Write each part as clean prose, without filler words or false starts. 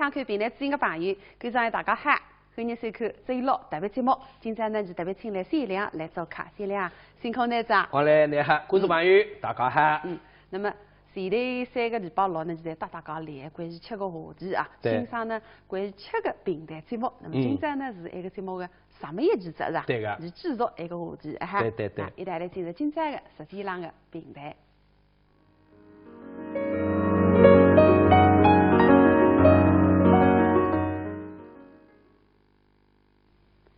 抢看平台之音的朋友，跟上大家嗨，欢迎收看周一六特别节目。今朝呢就特别请来善良来做客，善良辛苦呢长。好嘞，你好，观众朋友，大家好。那么前头3个礼拜六呢，就在带大家聊关于7个话题啊。欣赏呢关于7个平台节目。那么今朝呢是一个节目的上面一期节是吧？对个。是继续一个话题哈。对对对。一起来进入今朝的实际上的平台。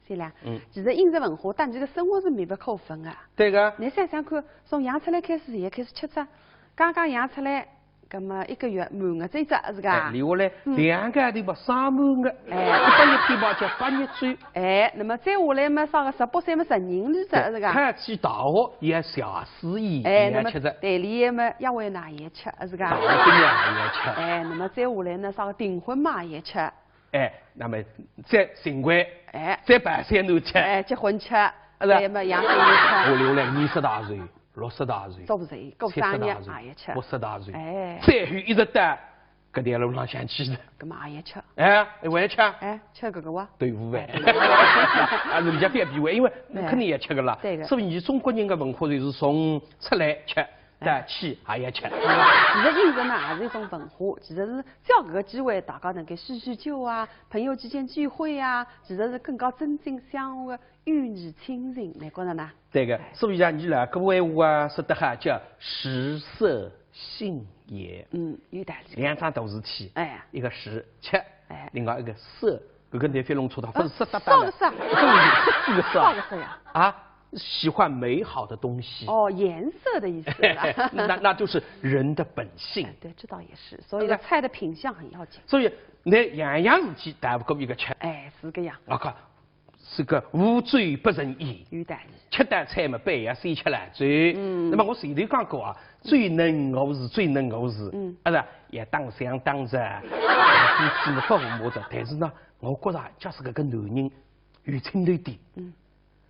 对啦，其实饮食文化对你的生活是密不可分的。对个。你想想看，从养出来开始，现在开始吃只，刚刚养出来，那么1个月满的这只是噶。留下来2个对吧？上满的，100天吧叫8日追。那么再下来嘛，上个18岁嘛成人里只是噶。开去大学也小事意，那么吃的。代理嘛，一回奶也吃是噶。大学毕业也吃。那么再下来呢，上个订婚嘛也吃。那么再新婚，再办3年吃，结婚吃，对嘛养子女吃。我留了20大岁、60大岁、做不成，过生日也吃，50大岁，再后一直到搿条路上想去的，搿嘛也吃，还吃，吃搿个哇，豆腐饭，人家别避讳，因为肯定也吃个啦，所以你中国人的文化就是从出来吃。去也吃。其实饮食呢也是一种文化，其实是只要搿个机会，大家能够叙叙旧啊，朋友之间聚会啊，其实是更加增进相互的友谊亲情，你觉着呢？对个，所以讲你啦，搿闲话啊说得好，叫食色性也。有道理。2桩大事体，一个食吃，另外一个色，搿个你非弄错它，不是色哒哒的，色，这个色，啥个色呀？啊。喜欢美好的东西颜色的意思那就是人的本性。对，这倒也是。所以呢，菜的品相很要紧。所以那样样事体大不过一个吃。是个样。是个无罪不成义。有道理。吃得菜嘛，半夜谁吃烂醉？那么我前头讲过啊，最能我是最能我是，是也当想当着，夫妻嘛不和睦的。但是呢，我觉着假使搿个男人有冲头点，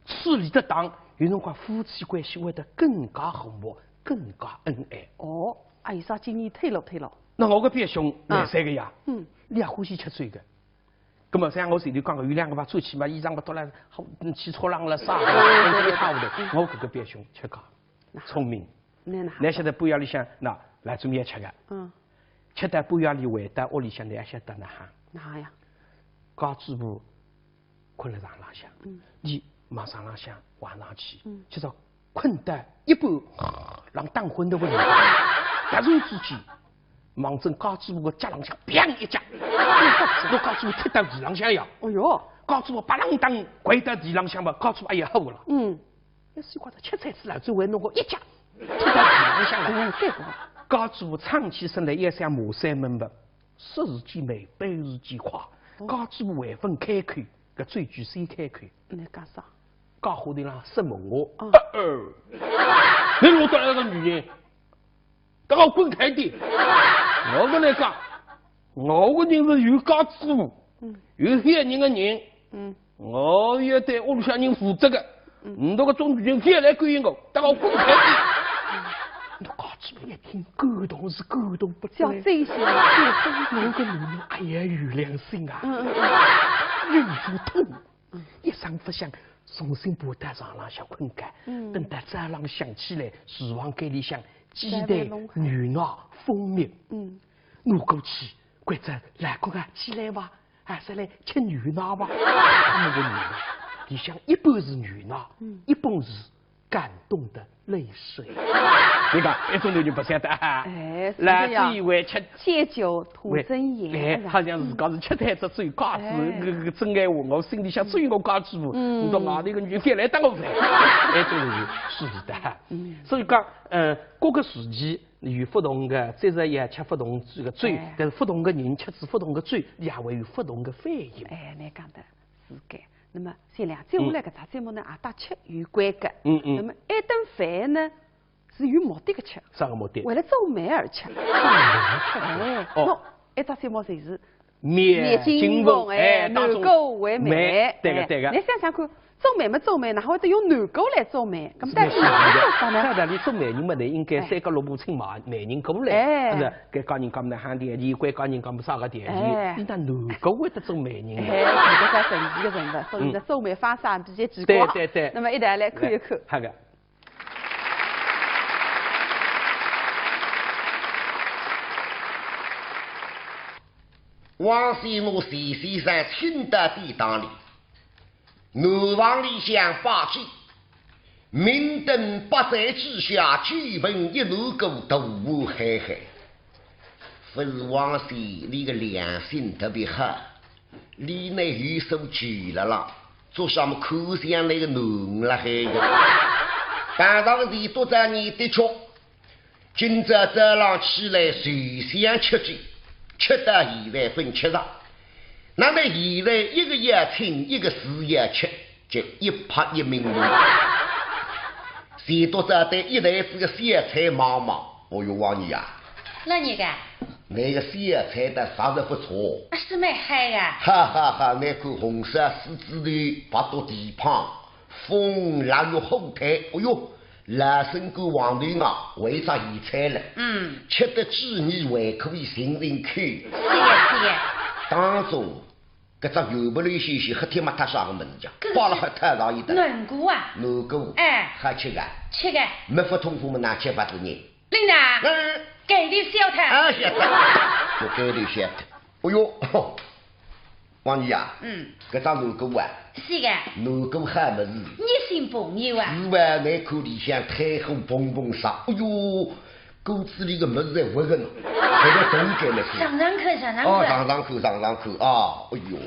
处理得当，有辰光夫妻关系会得更加和睦，更加恩爱。有啥经验推了？那我个表兄来3个呀，你也欢喜吃醉的。咁么像我前头讲个，有2个嘛，最起码衣裳嘛脱了，去搓浪了啥，一塌糊涂。我搿个表兄吃讲聪明，那现在半夜里向那来做面吃个，吃到半夜里回到屋里向，你还晓得哪哈？哪呀？高嘴巴困了床浪向，你。往上浪向玩上去，就是困得一半，让打昏的味道。突然之间，望正高嘴巴个脚浪向，砰一脚，我高嘴巴踢到地浪向呀！高嘴巴巴啷当跪到地浪向嘛，高嘴巴也好了。要是觉得吃菜之来，最后弄个一脚踢到地浪向了。高嘴巴唱起身来，也像马三门吧，说是件美，背是件夸。高嘴巴万分开口，搿最句先开口。你讲啥？讲话的啦，什么我？你落得那个女人，等我滚开点！我跟你讲，我个人是有家之物，有骗人的人，我要对屋里向人负责的。你那个种女人别来勾引我，等我滚开点！那家之们一听，感动是感动不叫真心，我个女人，哎呀，有良心啊，忍不痛，一声不响。重新爬到床浪向困觉，等到早浪想起来，厨房间里向鸡蛋、牛奶、蜂蜜，拿过去，或者来个起来吧，还是来吃牛奶吧。他们的牛奶里向一半是牛奶，一半是感动的泪水。你看，一种男人不晓得哈，来自以为吃借酒吐真言，好像是讲是吃太子最高子，搿真爱话，我心里想追我高子母，你到外头个女人来打我饭，这种人是的哈。所以讲，各个时期有不同的节日也吃不同这个罪，但是不同的人吃不同的罪，也会有不同的反应。你讲的是该。那么，先两接下来搿只节目呢，也搭吃有关的。那么一顿饭呢？是有目的的吃，啥个目的？为了做美而吃。喏，一只节目就是灭金凤，能够为美。对个。你想想看，做媒嘛做媒，哪会得用男狗来做媒？咁但是哪做法呢？那那你做媒人嘛，你应该三个萝卜青嘛，媒人过来，哎，是该讲人讲么喊点钱，该讲人讲么啥个点钱，你那男狗会得做媒人？哎，是这个神奇的人物，所以呢，做媒方式比较奇怪。对对对。那么一起来看一看。好的。往昔我西西山青的地当里，南房里向八旗，明灯八载之下，举本一路狗独舞嗨嗨。不是往昔你个良心特别好，你那玉手举了啦，做什么口香那个浓了嗨个。当当地都在你的确，今朝早上起来随想吃鸡。吃到现在分吃上，那么现在一个月清，一个四月吃，就一拍一名目。谁多少的一台是个小菜妈妈，哦哟，王爷啊，老人家，那个小菜的啥子不错，是蛮嗨呀！哈哈哈，那口红色狮子头八到地旁，风拉入后台，哦哟。老身个黄头啊，为啥移菜了？吃得鸡你还可以寻人口。是的。当中，搿只油不溜兮兮，黑天没他啥个门讲，挂了还太长一点。软骨啊，软骨，哎，还吃个？吃个。没法通风么？拿吃法子呢？领导，给点小汤。啊，晓得，我给点晓得。哎呦，王爷啊，搿只软骨啊。是个，南哥喊么子？你新朋友啊？是哇，那口里向太后蹦蹦沙，哎呦，沟子里个么子在活个呢，这个东街了。上口。哦，上口啊！哎呦，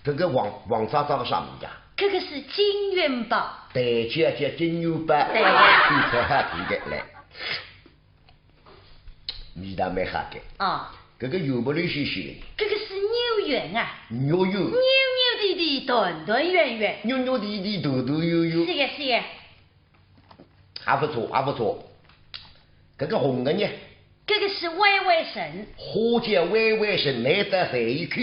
这个王渣渣的啥名字啊？这个是金元宝。对，叫金元宝。对呀。你才好听的来，味道蛮好的。哦。这个油不溜兮兮的。这个是牛圆啊。牛油。滴滴团团圆圆，扭扭滴滴抖抖悠悠，是个，还不错。这个红的呢？这个是歪歪神，花椒歪神，来得谁一口？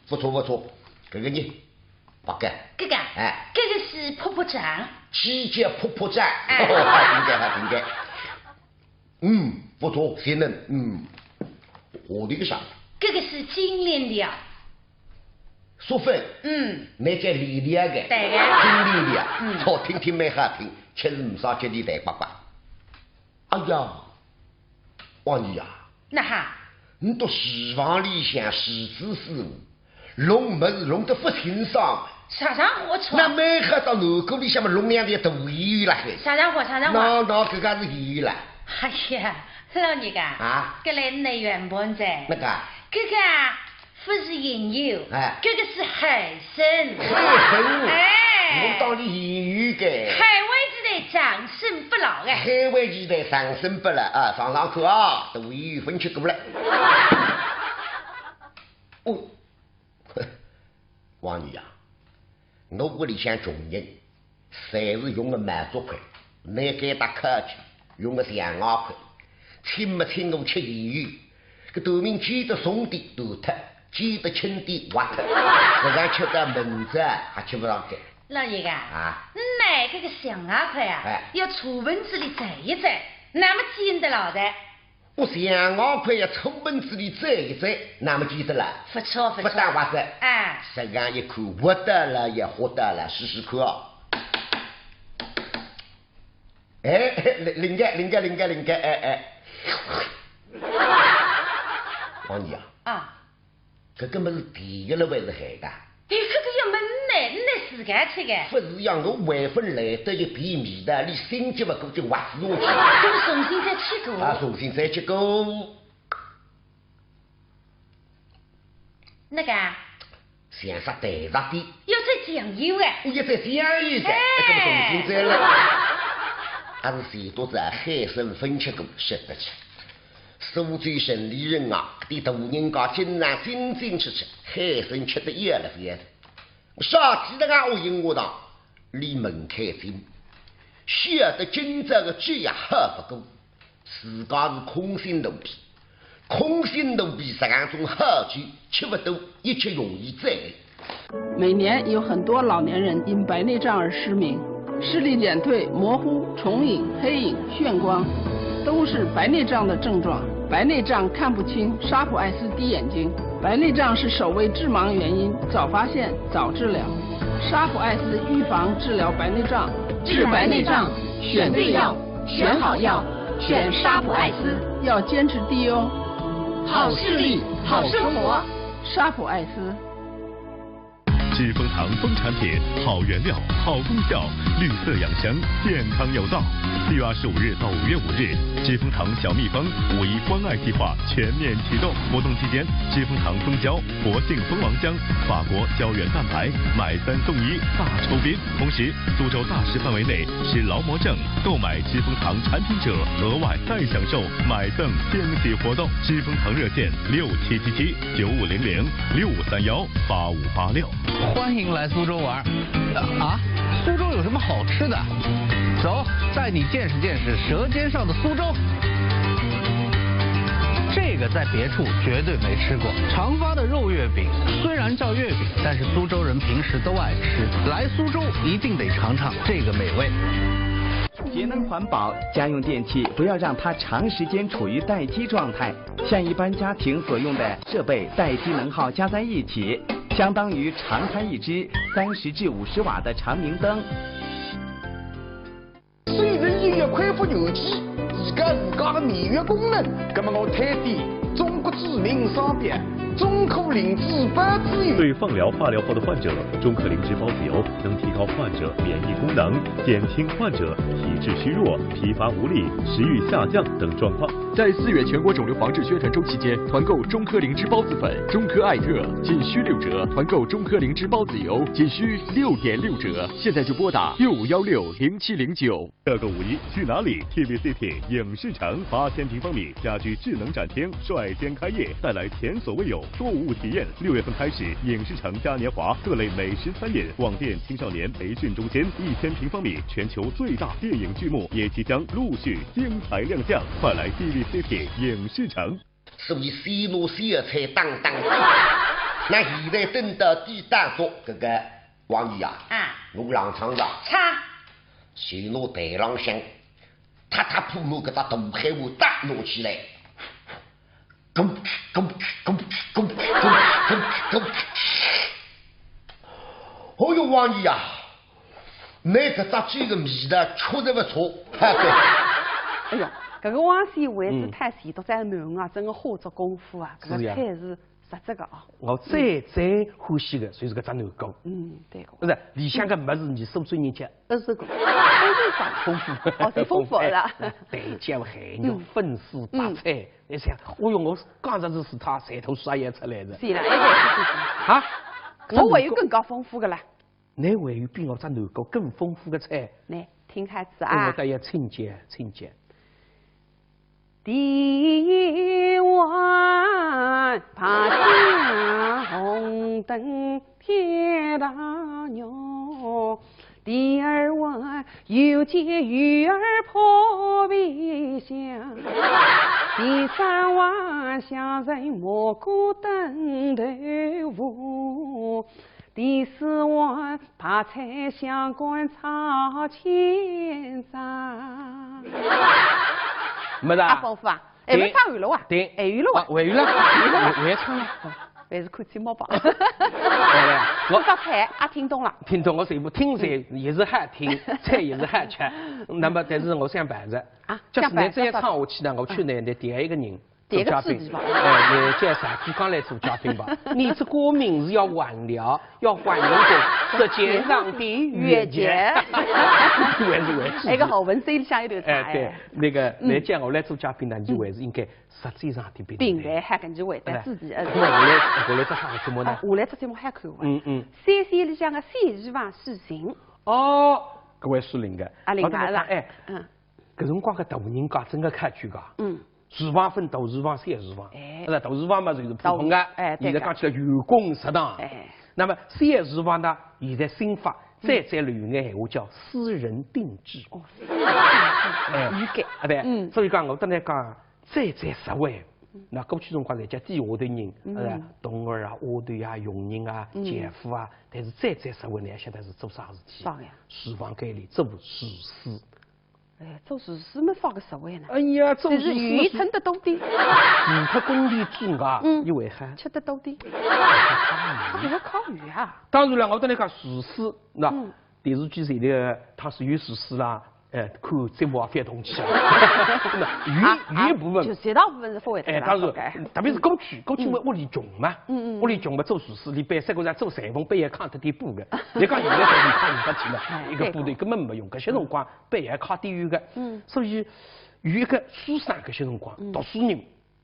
不错。这个呢？八个。这个，哎，这个是婆婆掌，七节婆掌，还应该。不错，鲜嫩，我的个啥？这个是金链条，淑芬，那叫丽丽个，对个，金丽丽，好听蛮好听，确实唔少接地大爸爸。哎呀，王爷啊，那哈，你到西房里向戏子师傅，弄么子弄得不清爽。啥火车？那没喝到南沟里向么弄两条大鱼了还？啥火？那这个是鱼了。哎呀，老人家啊，这来内元本在。那个。这个不是银油，这个是海参。我当你言语的。海味之类长生不老的。海味之类长生不老啊，上口啊，都鱼分吃过了。王爷啊，我屋里向穷人，侪是用个满足块，你给他客气，用个2块，请没请我吃言语。个头名记得送的都脱，记得轻的挖脱，这样吃个门子还吃不上去。老爷啊，买这个2块啊，要出门子里摘一摘，那么记得牢的。我2块要出门子里摘一摘，那么记得了。不错。不但挖着，这样一口活得了也活得了，试试看啊。灵个，王爷啊，这个么是第一了还是海的？这个要闷呢，你自家吃的。不是让我外分来得一便秘的，你心急不够就挖死我去。这个重新再吃过。重新再吃过。那个？像啥带啥的？要再酱油啊！我要再酱油噻，这么重新再来。还是谁都在海参分吃过，吃得起。苏州省里人啊，的大人家经常真吃海参，吃得越来越的。啥记得啊？我引我当离门开心，晓得今朝的酒也喝不过，自家是空心奴婢，空心奴婢实际上好酒吃不多，一吃容易醉。每年有很多老年人因白内障而失明，视力减退、模糊、重影、黑影、眩光，都是白内障的症状。白内障看不清，沙普艾斯滴眼睛。白内障是首位致盲原因，早发现早治疗。沙普艾斯预防治疗白内障，治白内障选对药，选好药，选沙普艾斯，要坚持滴哦。好视力，好生活，沙普艾斯。知蜂堂蜂产品，好原料，好功效，绿色养生，健康有道。4月25日到5月5日，知蜂堂小蜜蜂5·1关爱计划全面启动。活动期间，知蜂堂蜂胶、活性蜂王浆、法国胶原蛋白买3送1大抽冰。同时，苏州大市范围内持劳模证购买知蜂堂产品者，额外再享受买赠惊喜活动。知蜂堂热线6777-9500-6531-8586。欢迎来苏州玩啊！苏州有什么好吃的？走，带你见识见识舌尖上的苏州。这个在别处绝对没吃过。长发的肉月饼虽然叫月饼，但是苏州人平时都爱吃，来苏州一定得尝尝这个美味。节能环保，家用电器不要让它长时间处于待机状态，像一般家庭所用的设备待机能耗加在一起，相当于常开一支30至50瓦的长明灯。虽然音乐恢复有机，自家的免疫功能，那么我推荐中国知名商品中科灵芝孢子油。对放疗、化疗后的患者，中科灵芝孢子油能提高患者免疫功能，减轻患者体质虚弱、疲乏无力、食欲下降等状况。在4月全国肿瘤防治宣传周期间，团购中科灵芝孢子粉、中科艾特仅需6折，团购中科灵芝孢子油仅需6.6折。现在就拨打65160709。这个5·1去哪里 ？TVCity 影视城8000平方米家居智能展厅率先开业，带来前所未有购物体验。6月份开始，影视城嘉年华各类美食餐饮、广电青少年培训中心，1000平方米全球最大电影剧目也即将陆续精彩亮相，快来 TVCity 影视城。所以西路西儿菜当当当。那现在等到第单说这个王姨啊，我让厂长去拿台浪向，踏踏铺路给他大海我打弄起来。咚咚咚咚咚咚咚！哦哟，王姨啊，那个炸鸡个味道确实不错。哎呀，这个王先为是太前头在门啊，真个花足功夫啊，这个菜是实质个啊。我最欢喜的就是个炸牛糕。对个。不是，里向个么子20岁年纪20个，丰富。哦，最丰富了。蛋酱、海肉、粉丝、大菜，你想，哦哟，我刚才是他舌头刷也出来的。是了，啊，我还有更加丰富的啦。你还有比我炸牛糕更丰富的菜？来，听开始啊。我这要清洁。第一碗爬江红灯铁大牛，第二碗又见鱼儿破壁香，第三碗香人蘑菇炖豆腐，第四碗白菜香干炒千张。没的。丰富啊！还没唱完了哇？对，还有了哇？还有了，还唱了。还是看节目吧。我这道菜啊，听懂了。听懂，我全部听噻，也是好听，菜也是好吃。那么，但是我想办着啊，就是你这一唱下去呢，我去呢第一个人。第个刺激吧，你叫上次刚来做嘉宾吧。你这歌名是要换了，要换成个舌尖上的月节。那个好文 C 里向有头菜。对，那个来讲我来做嘉宾呢，你就还是应该舌尖上的并来还跟你回答自己。我来这啥节目呢？我来这节目还看完。三线里向的3句话事情。哦，各位属灵的。灵的啦。搿辰光个大人家真个看剧噶。厨房分大厨房、小厨房，大厨房嘛就是普通的，现在讲起来员工食堂。那么小厨房呢，现在新法再流行的闲话叫私人定制。私人定制，对，所以讲我等来讲再实惠，那过去辰光侪叫底下头人，童儿啊、下头啊、佣人啊、姐夫啊，但是再社会呢，晓得是做啥事体？啥呀？厨房间里做厨师。哎，做厨师没啥个实惠呢。哎呀，做厨师鱼称得多点，除脱工地之外，你为啥吃得多点？还要烤鱼啊？当然了，我跟你讲厨师，那电视剧里的他是有厨师啦。看节目啊，非常同气啊。鱼部分，就绝大部分是发挥的。当然，特别是过去屋里穷嘛，屋里穷嘛，做厨师，你办三个人做裁缝，半夜扛得点布的。你讲现在裁缝扛用得起嘛？一个部队根本没用，搿些辰光半夜扛点油的。所以有一个书生搿些辰光，读书人，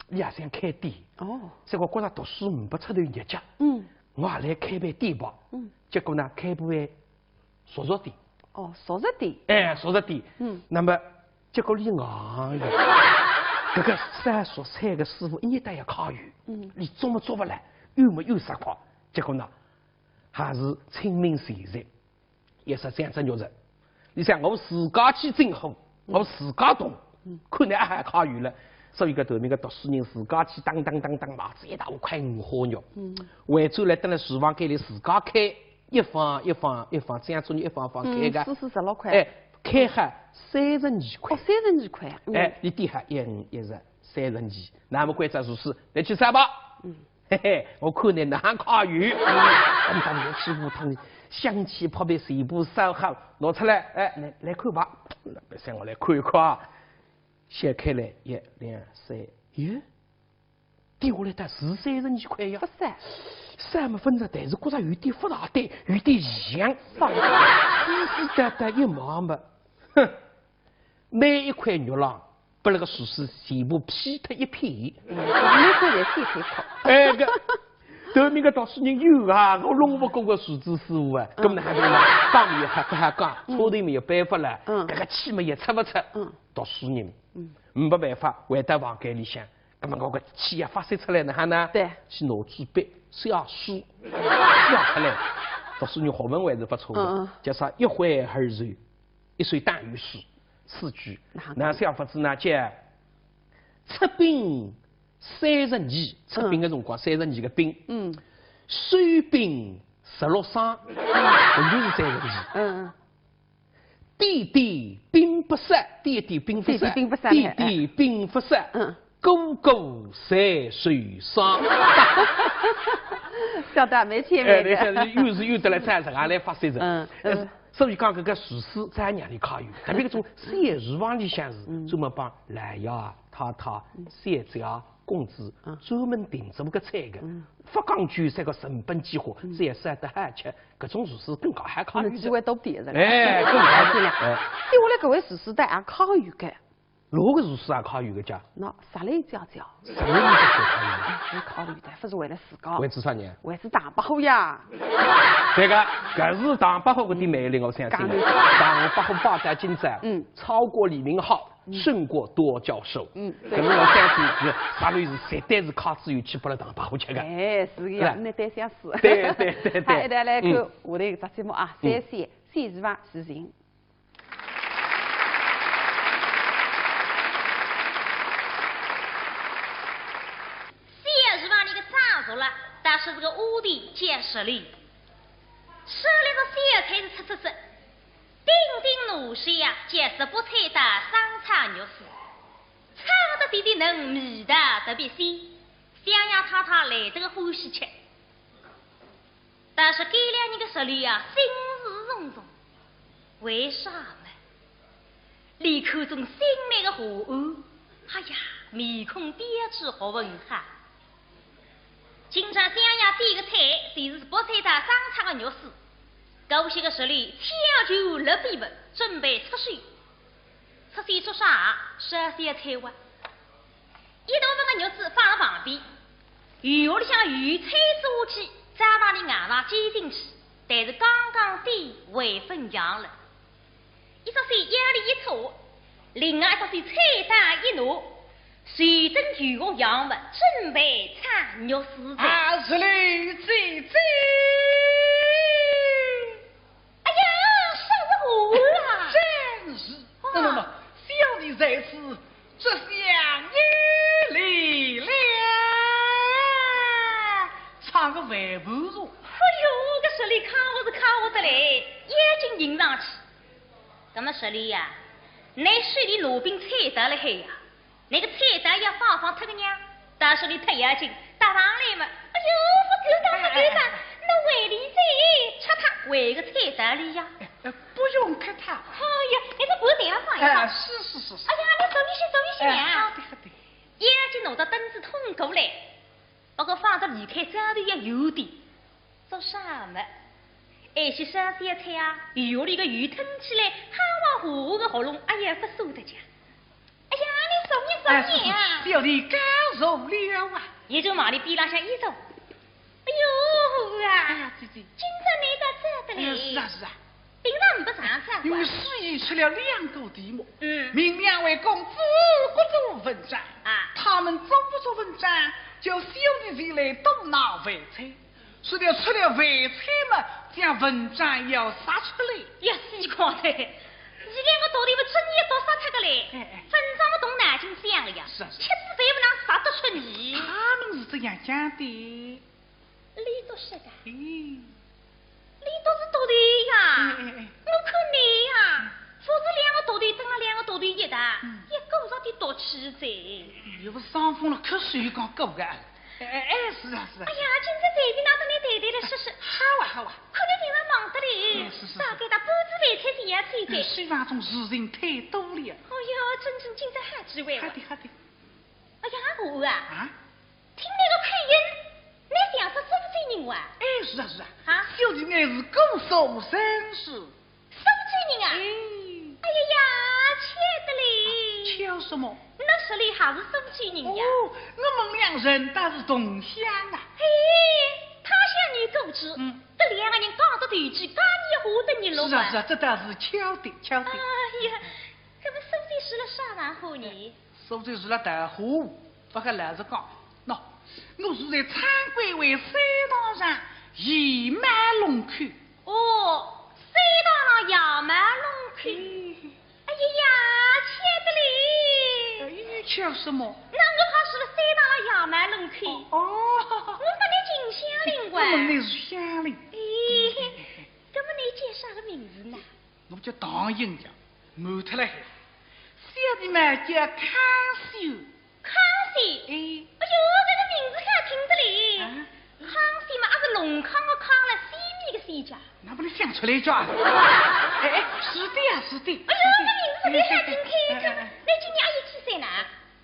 你也想开店。这个觉着读书不出头日脚。我也来开办店吧。结果呢，开办熟肉店。熟食店。熟食店。那么结果你硬的，这个三熟菜的师傅一年到夜烤鱼，你做么做不来，又啥块？结果呢，还是清明节日，也是2只肉日。你想我自家去整好，我自家动，可能还烤鱼了。所以个头面个读书人自家去当麻子一大块5花肉，回转来等在厨房间里自家开。一方，这样做你一方开个，16块，开哈32块，32块，你点哈11032，那么关键就是来去3包，嘿嘿，我看你哪烤鱼，当热气糊汤，香气扑鼻，全部烧好，拿出来，来看吧，让我来看一看啊，掀开来1、2、3，耶，掉下来的是32块呀，不是。3么分着，但是觉着有点复杂的，有点异样，湿哒哒一毛么，哼，每一块肉浪把那个厨师全部劈脱一片，每块侪切开烤。个头面个读书人有啊，我弄不过个厨子师傅啊，咁么还得呢，讲面还讲，车头没有办法了，这个气嘛也出不出，读书人，没办法回到房间里向，咁么我个气也发泄出来呢，哈呢，对，去拿纸笔。写书出来，读书人学问还是不错的。叫啥？一怀而柔，一岁大于书，4句。那小法子呢？叫出兵32，出兵的辰光32个兵。水兵16伤，完全是32。弟弟兵不杀，弟弟兵不杀，弟弟兵不杀。哥哥3岁伤，晓得没前面的，又是有得来战场啊来发泄着。所以讲搿个厨师在哪里烤鱼，特别搿种商业厨房里向是专门帮蓝牙、太太、三家、公子专门订做搿菜的。不讲究这个成本计划，这也是得好吃。搿种厨师更加还烤鱼，机会多点的。更加尽量。接下来各位厨师在还烤鱼的。哪个厨师也烤鱼的家？那啥来教？啥来教？你烤鱼的，不是为了自家。为做啥呢？为是大把好呀。这个，搿是大把好搿点魅力，我相信。大把好发展进展，超过李明浩，胜过多教授。搿是我相信是啥类是绝对是靠自由去把它大把好吃的。是个样，那单相似。对。好，一道来看下头一只节目啊，3线厨房视频。但是这个屋里见实力，手里个小开始吃，叮叮怒水呀，见是不菜的生炒肉丝，炒的点点嫩，味的特别鲜，想让太太来这个欢喜吃。但是这两人的实力呀，心事重重，为啥呢？脸口中心内的火暗，哎呀，面孔憋住好问号。经常想要点个菜，就是不菜的生炒的肉丝，狗些个实力挑就了笔本，准备出水。出水做啥？烧些菜碗。一大份的肉丝放了旁边，鱼窝里向鱼菜做起，早上的硬上煎进去，但是刚刚点微分扬了。一只水腰里一搓，另外一只水菜单一拿。随着鱼肉养物，准备炒肉丝菜。啊，是嘞，这。哎呀，啥子活啊？真是。那么，小弟在此，这想也离了。唱个外婆说。哎呦，这手里看我的嘞，眼睛迎上去。那么手里呀，你手里罗宾菜得了嘿呀，那个菜得要放他个娘，到手里脱眼睛打上来嘛。哎呦，不够的，那胃里在吃它喂个菜得里呀。不用客他。哎呀，你这锅底上放一放。是。哎呀，你走一些呀。好的。眼睛弄到灯子通过来，不过放着离开这里也有点。做啥么？那些烧点菜啊，油里个鱼吞起来，哈哇糊的喉咙，哎呀，不受得讲。哎呀，你送啊！小弟刚受了啊！也就往里边浪向一走。哎呦啊！哎呀，姐，今朝你到这的嘞？是啊。平常不上菜。因为司仪出了2个题目，命2位公子各做文章啊，他们做不做文章，叫小弟弟来都拿饭菜。说了出了饭菜嘛，将文章要杀出来。呀，死光的！你2个到底不出你多杀出个来？文章不动脑筋想的呀。是。吃子才不能杀得出你。他们是这样讲的。你都是的。你都是倒对呀。我看你呀，否则2个倒对等了2个倒对一的，也够上的多气在。又不伤风了，口水刚够个。是啊。哎呀，今朝这边拿到你对对的试试。好啊。可你平常忙得嘞，大概他半子饭菜这样菜的。西方中事情太多了。哎呀，真今朝还几位。好的。哎呀，我啊。听那个配音，你想说收罪人哇？是啊。小弟乃是高手绅士。收罪人啊？哎呀，切的嘞。巧什么？那手里还是收罪人呀。我们2人倒是同乡啊。他向你告知，这2个人讲的对句，讲你话的你了是啊，这倒是巧的。哎呀，这么收罪是了啥玩好呢？收罪是了大话，不可老实讲。我是在参观为山道上野蛮龙口。山道上野蛮龙口。哎呀，切的嘞！巧什么？那我怕是了山道上野蛮龙口。我把你进乡邻哇。你是乡邻。那么你叫啥个名字呢？我叫唐英家，满特了海。小弟们叫康修。康熙。哎呦，这个名字看听着嘞。康熙嘛，还是龙康的康了，西米的西家。那不能想出来叫。是的。哎呦，这名字你还挺开个。你今年20几岁呢？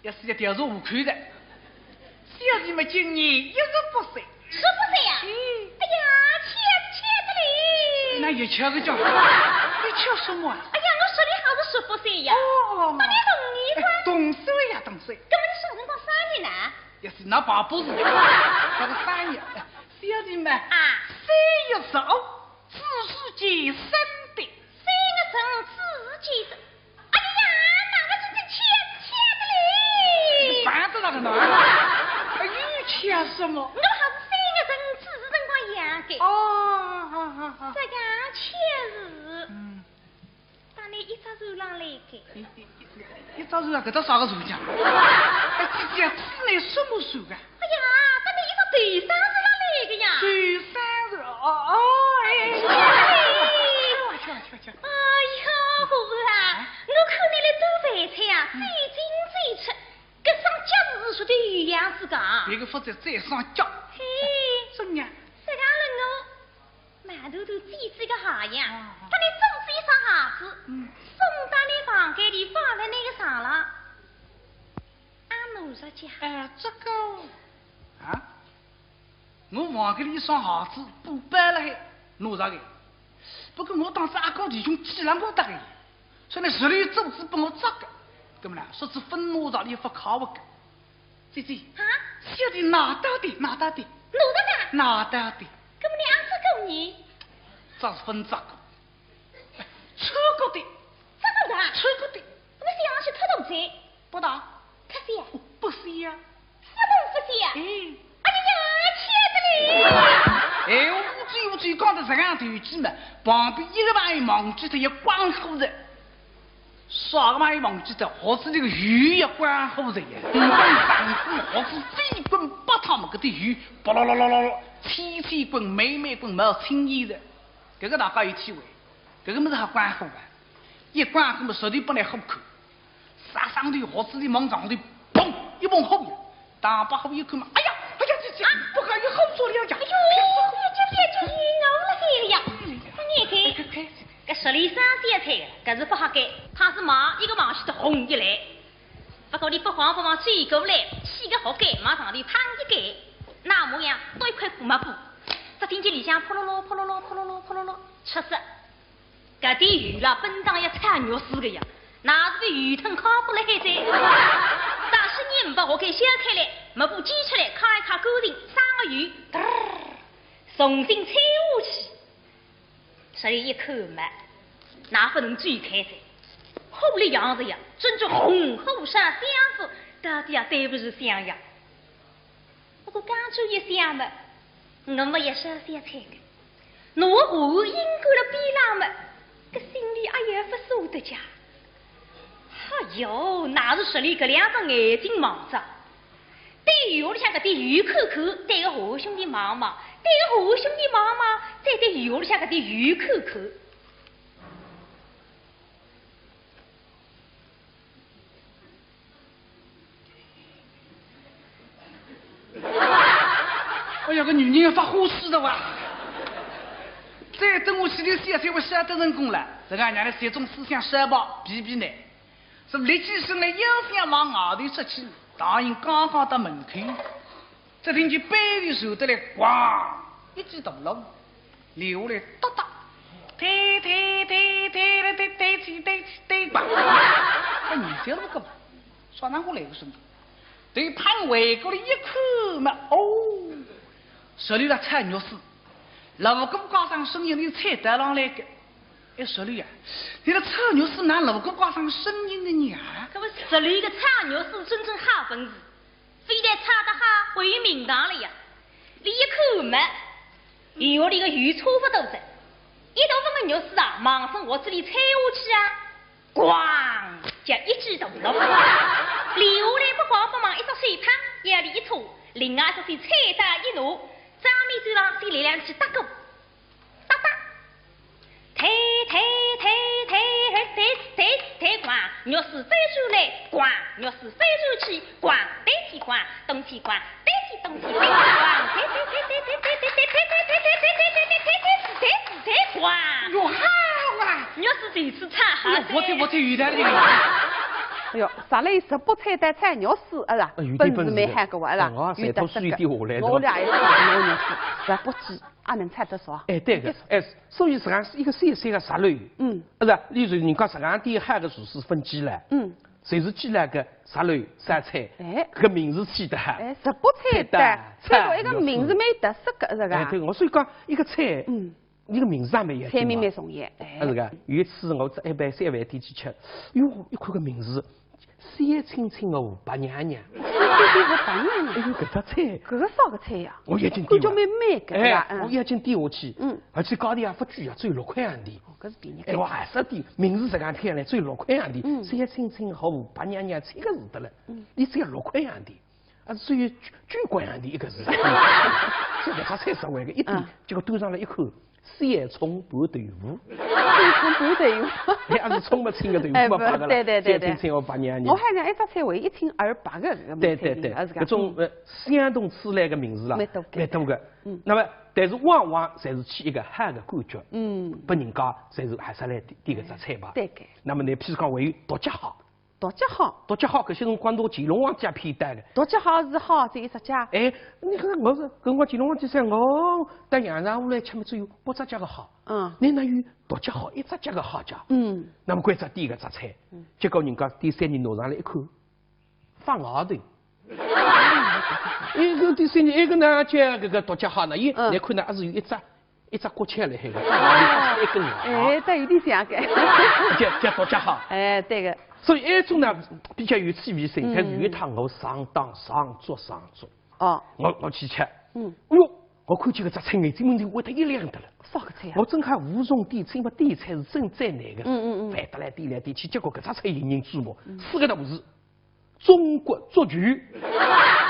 要是要调查我看的。小弟们今年18岁。18岁呀？哎呀，切的嘞。那也巧个叫。你巧什么啊？哎呀，我说的还是18岁呀。那你同年吗？同岁呀，同岁。那么你啥辰光生日呢？要是那爸不是，那个生日，小弟们3月15，子时节生的。3月15，子时节生。哎呀，那个真是切的嘞！烦得那个哪？你切什么？我还是3月15，子时辰光养的。这样切是。当你一只手上来个。一早上搿搭啥个手讲？姐姐，此乃什么手啊？哎呀，把你一只对三手上来个呀！对三手，哎呀，虎啊，我看你来做饭菜啊，最精最出，搿上脚是说的语言之讲。别个负责再上脚。怎样？这样了我，满头头挤这个下样，把你种子一双鞋子，送到你房间里放在那个上了。俺奴着讲。这个我房间里一双鞋子补摆了还拿着的，不过我当时阿高弟兄记了我的，所以手里种子帮我扎个，哥们啦，说是分拿着里不考我个。姐姐，小弟拿到的，拿到的。哥们你俺这个你。这是分扎个，出过的。这个的。出过的。我们想去偷东西。不打。可是呀。不是呀。什么不是呀？哎呀，切的嘞！我最讲的这样对句嘛，旁边一个朋友忘记他也关乎着，啥个朋友忘记的，或是这个鱼也关乎着呀，上次或是飞滚8趟好嘛，搿点鱼，巴啦啦啦啦，天天滚，美美滚，没有轻易的。搿个大家有体会，搿个么子还关火啊！一关火嘛，手里不来虎口，杀上头盒子里往上头，砰一碰后，大把后一看嘛，哎呀，这不可以后做两家。哎呦，这我了呀！你看，搿十里山摘菜的，搿是不好改，他是马一个往西头轰一来。不过你不慌追过来，起个好盖，往上头砰一盖，那模样多一块古抹布，只听见里向扑噜噜扑噜噜扑噜噜扑噜噜，确实，搿点鱼啦，本当要产肉丝个呀，哪是个鱼藤靠不来海在？但是你唔把我给掀开来，抹布挤出来，咔一咔勾定三个鱼，重新踩下去，所以一口嘛，哪不能追开噻？后里样子呀，真正红后山相府，到底呀对不是相呀？不过刚出一想嘛，我们也是想菜的。我我应过了比浪嘛，这心里也不舍得家。哎呦，哪是说你这两只眼睛望着？对鱼里向搿点鱼口口，对个和兄弟忙忙，对个和兄弟忙忙，再对鱼里向搿点鱼口口。哎呀，个女人发火气的哇！再等我去的现在我晓得成功了，这个俺娘的这种思想山包比比呢，是立起身来，又想往外头出去，大人刚刚到门口，只听见背里受得来咣一记大龙，流来哒哒，推吧，哎，你这么个嘛，算哪我来个孙子？对pan回过来一看嘛，哦，手里的菜肉丝，老公挂上声音的菜单上来个，哎，手里呀，你的菜肉丝拿老公挂上声音的娘，可不手里个菜肉丝真正好分子，非得炒得好归于名堂了呀！你一看嘛，有里个鱼粗不都是，一头份个肉丝啊，马上我这里踩下去啊，咣，就一记大龙。流来不慌不忙，一只水汤眼里一戳，另外一只水菜单一拿，张面嘴上先来两句打勾，哒哒，推咣，肉丝飞出来，咣，肉丝飞出去，咣，对起咣，东起咣，对起东起，对起咣，对咣，哟好啊！肉丝这次炒好，我这鱼的那个。哎呦，啥来十八菜单菜肉丝，是吧？本事蛮喊个哇啦，有得水滴下来，我俩也是炒肉丝，十八鸡也能菜得少。哎，对个，哎，所以实际上是一个三个杀肉，是吧？例如人家实际上第一海个厨师分鸡了，就是鸡那个杀肉三菜，哎，这个名字起的，哎，十八菜单，这个一个名字蛮特色个，是个。哎，对，我所以讲一个菜，一个名字也蛮要紧。菜名蛮重要，哎，是个。有一次我在一般3饭店去吃，哟，一看个名字。鲜青青的湖白娘娘，鲜青青湖白娘娘，哎呦，搿只菜，搿个啥个菜呀？我眼睛感觉蛮美个，哎，我眼睛点下去，而且高头也不贵啊，只有6块洋钿。搿是便宜。哎，我20钿，名字实际上听来只有6块洋钿，鲜青青的湖白娘娘3个字得了，你只要6块洋钿，啊，只有9块洋钿一个字。这搿只菜实惠个，一点，结果端上来一看，三葱拌豆腐。葱拌豆腐，你还是葱不青的豆腐嘛，白个了，鲜青青的白娘娘。我还讲一只菜为一清二白个搿个对，搿种相同出来的名字啦，蛮多个。那么，但是往往侪是起一个好的感觉，拨人家侪是还是来点搿只菜吧。对个。那么呢，譬如讲为独脚好。独脚好，搿些辰光到乾隆皇帝也偏带的。独脚好是好这一只脚。哎，你看我是搿辰光乾隆皇帝说我到洋上下来吃么只有8只脚个好，你哪有独脚好1只脚个好脚？那么关只点搿只菜，结果人家第3年拿上来一看，放外头。一个第3年，一个呢叫搿个独脚好呢，伊来看呢还是有一只骨签来海个，一根牙。哎，这有点像个。叫独脚好。哎，对个。所以一种呢比较有趣味性，但是有一趟我上当上桌。哦，我去吃，哟，我看见搿只菜眼睛门头会得一亮的了。啥个菜啊？我正好无从点菜，因为点菜是真再难个。翻得来点来点去，结果搿只菜引人注目，4个大字：中国足球。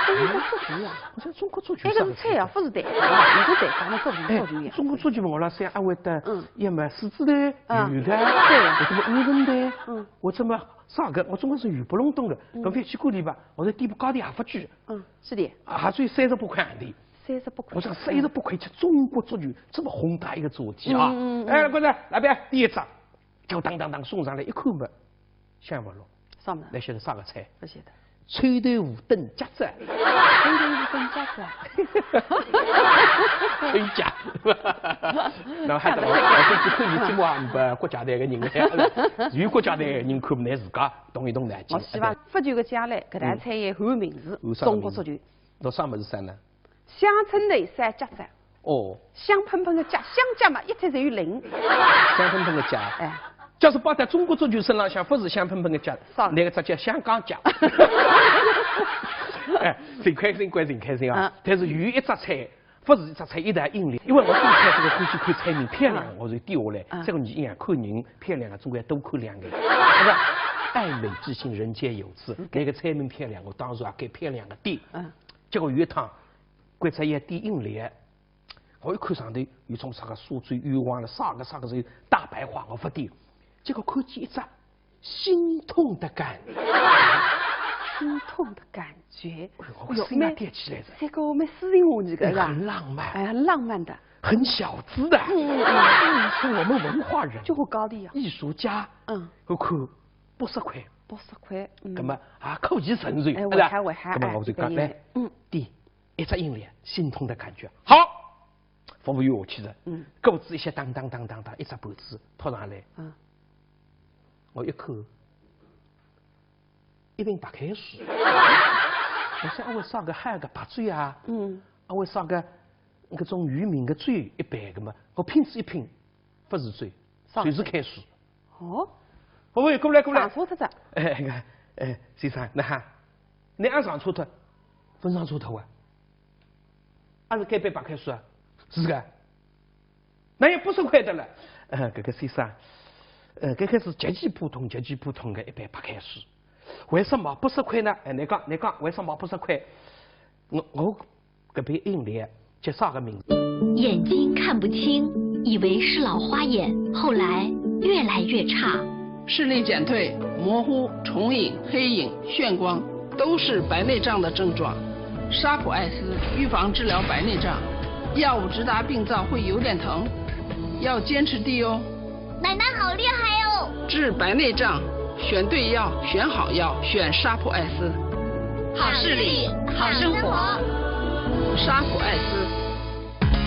中国足球啊，我说中国足球那个是菜啊，不是蛋糕啊，你说蛋糕嘛，足球呀。中国足球嘛，我老师还会得，要么狮子队、鱼的，对，或者么乌人队，或者么啥个，我中国是鱼不隆咚的，搿飞去过里吧，我在底部高的也不贵，是的，还只有38块洋钿。38块。我说38块吃中国足球这么宏大一个主题啊！哎，观众那边第一张，就当当当送上来，一看嘛，想不落。啥么？那晓得啥个菜？不晓得。臭豆腐炖夹子。臭豆腐炖夹子。真假？那还得我这看你节目啊，不国家队个人来，有国家队人看不来自家动一动脑筋。我希望发球个将来，搿道菜也换名字，中国足球。那啥么子啥呢？香椿内山夹子。哦。香喷喷的夹，香夹嘛，一菜侪有零。香喷喷的夹。哎。假使把在中国足球身浪向不是香喷喷的夹，那个只叫香港夹。哎，真开心，怪真开心啊！但是有一只菜，不是一只菜一台硬的，因为我最开始个欢喜看菜名漂亮，我就掉下来。这个你一样看人漂亮啊，总归多看两个。是吧？爱美之心，人皆有之。那个菜名漂亮，我当然也给漂亮个点。结果有一趟，国菜也点硬来，我一看上头有种啥个酥嘴鱼丸了，啥个是大白花，我不点。结果看见一只心痛的感觉，心痛的感觉，我心啊跌起来的。这个蛮诗情画意的，很浪漫，哎，很浪漫的，很小资的，是我们文化人，就很高的呀，艺术家，我看80块，80块，那么啊，口气沉瑞，哎，我还，那么我就讲来，第一只硬脸，心痛的感觉，好，服务员下去了，钩子一下当，一只脖子拖上来，我一看，一瓶白开水。我想，为啥个海个白水啊？为啥个那种渔民的水一杯个嘛？我品质一品，不是水，水是开水。哦，喂，过来。上车特子。先生，那哈，你按上车特，分上车头啊？还是该杯白开水啊？是个，那也80块的了。这个先生。这个是极其普通的一杯白开水，为什么80块呢？你讲，为什么80块？我这杯饮料叫啥个名字？眼睛看不清，以为是老花眼，后来越来越差，视力减退、模糊、重影、黑影、眩光，都是白内障的症状。沙普艾斯预防治疗白内障，药物直达病灶会有点疼，要坚持滴哦。奶奶好厉害哦！治白内障，选对药，选好药，选沙普艾斯。好视力，好生活。沙普艾斯。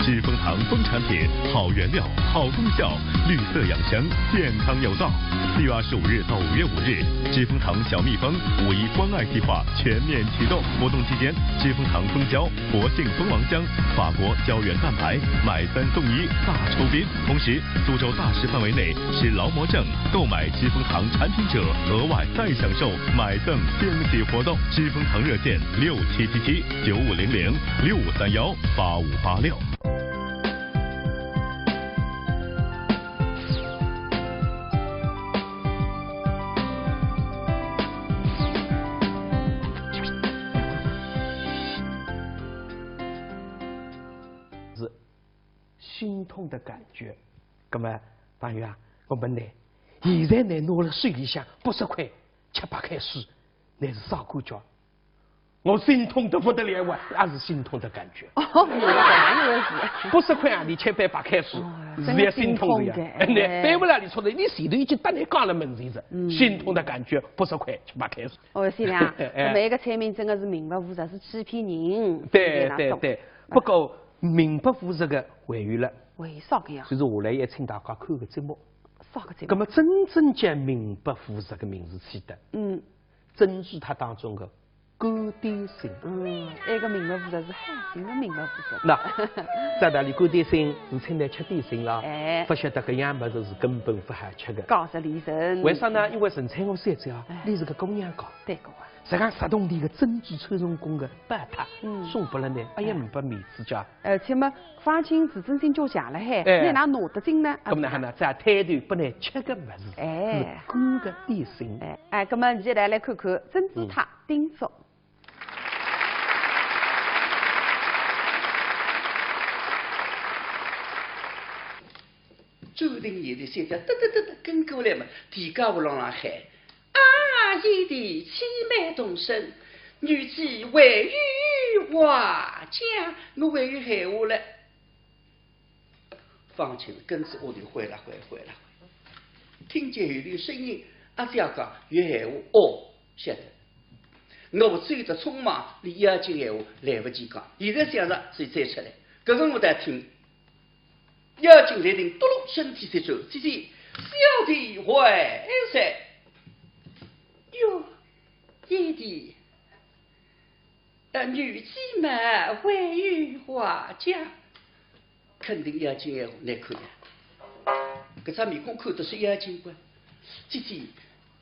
知蜂堂蜂产品，好原料，好功效，绿色养香，健康有道。4月25日到5月5日，知蜂堂小蜜蜂5.1关爱计划全面启动。活动期间，知蜂堂蜂胶、活性蜂王浆、法国胶原蛋白买3送1大抽屉。同时，苏州大市范围内持劳模证购买知蜂堂产品者，额外再享受买赠惊喜活动。知蜂堂热线6777-9500-6531-8586。心痛的感觉，那么朋友啊，我问你，现在你拿了水里向80块吃白开水，那是啥感觉？我心痛得不得了啊，也是心痛的感觉。哪一回事？80块啊，你吃杯白开水，是也心痛的呀。你对不了，你说的，你前头已经搭你讲了门子子，心痛的感觉，80块吃白开水。哦，先生，每个菜名真的是名不副实，是欺骗人。对，不过。名不副实的还原了，为啥个呀？所以说下来也请大家看个节目。啥个节目？那么真正叫名不副实的名字起的，正是它当中的干点心。那个名不副实是海鲜的名不副实。那在那里干点心是请来吃点心了，不晓得搿样物事是根本不好吃的。高食离神。为啥呢？因为陈菜我山子啊，你是个姑娘搞。对个啊。实际上石洞里的珍珠抽成功的白塔，送不了呢，也没把面子家。而且嘛，反而请自尊心就下了海，那哪拿得进呢？咁呢，在摊头不能吃个物事，是干个点心。咁么，现在来看看珍珠塔丁粥。周定爷的现在得跟过来嘛，提高不浪喊啊！爷的凄美动身，女子为玉华家，我为玉喊我了。放弃了，跟着我的回来。听见有的声音，阿这样讲，玉喊我哦，晓得。我走得匆忙，离眼睛闲话来不及讲。现在想着，所以再出来。这个我在听，眼睛来听，嘟噜，身体在走，姐姐，小弟回噻。哟，爷弟，女妓们为玉华家，肯定眼睛闲话来看呀。这张面孔看的是眼睛关，姐姐，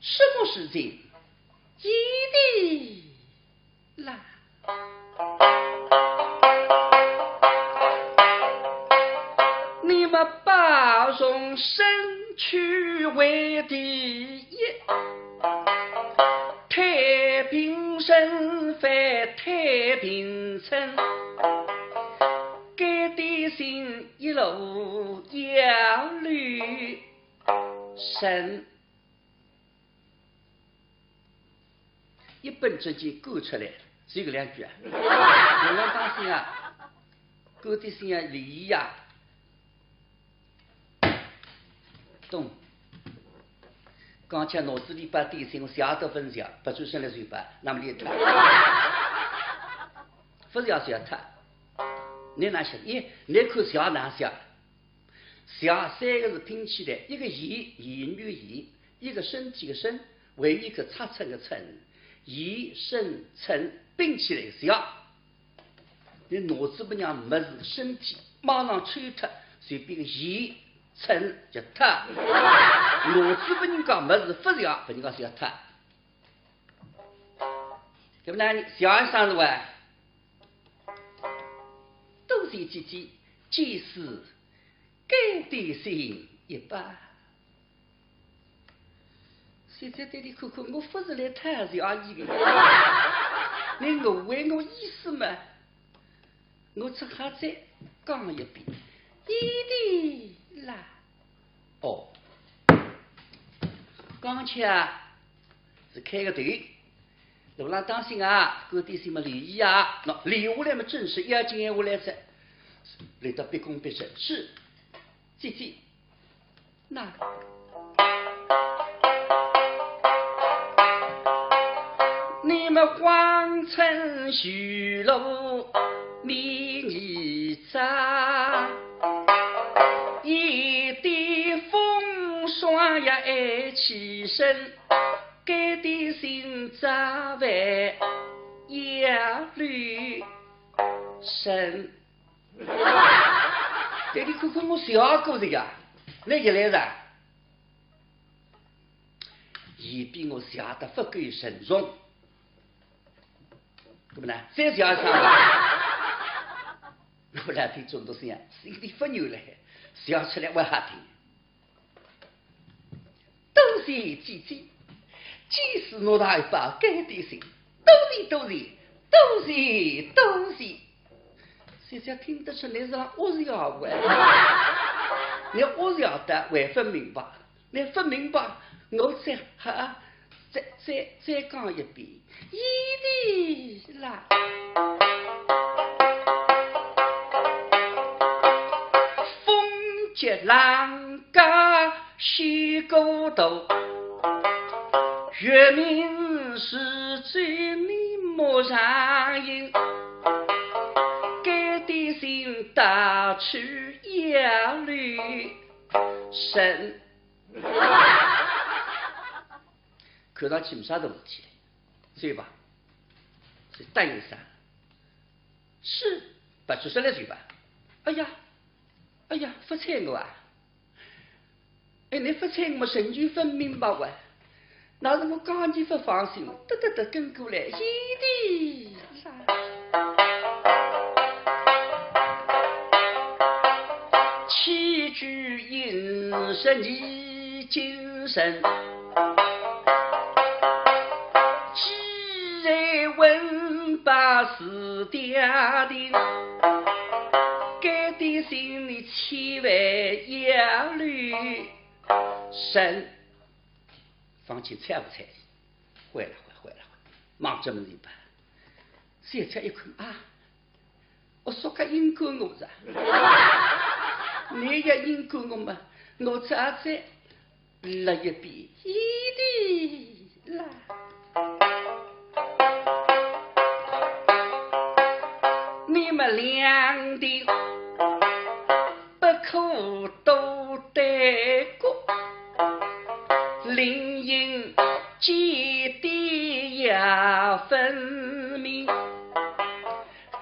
什么事情？一地来，你们保重身躯为第一，太平盛非太平盛，该的心一路要虑神。一本正经勾出来，只有2句啊！我要当心啊，勾的心啊，礼仪呀，懂？刚才脑子里把点心，我想都分享，不出声来嘴巴，那么厉害，不是要想他，你哪想？你看想哪想？想3个字拼起来，一个言语言，一个身体的身，为一个擦称的称。言身称并起来想，你脑子不让没事，身体马上吹脱，随便个言称就脱。脑子不人讲没事，不想不人讲想脱。对不对？想一想是吧？都是姐姐，即使该的心一般。现在对你看看，我不是来谈讲你的，你我为我意思嘛？我这还再讲一遍，一的啦。哦，刚才是开个头，路上当心啊，各地什么礼仪啊，那礼下来嘛，正式眼睛下来着，来到毕恭毕敬，是姐姐，那。你们皇城虚楼迷你扎，一滴风霜也爱起身，该的心扎外也绿身。这里看看我小过的呀，那个来着，也比我想的不够慎重。对不对？再想想了，我来听中多声音，心里不牛了，笑出来我还听。都是姐姐，即使我大一把该的心，都是。现在听得出来是我是要问，你我是要的还不明白，你不明白，我再讲一遍，一的啦。风接浪嘎西沟头，月明是最美莫上映，该的心打去也绿神。看上去没啥大问题，对吧？是单一啥？是不出声来对吧？哎呀，不睬我啊！哎，你不睬我，神经分明白哇？那是我刚才不放心，得跟过来，一的啥？起居饮食你精神。文把事嗲定，该的心里千万忧虑，神，放弃猜不猜？会了，忙这么一办，现在一看啊，我说个应该我噻，你也应该我嘛，我咋在那一边一的来。你们两的不可都得过，灵应姐弟要分明，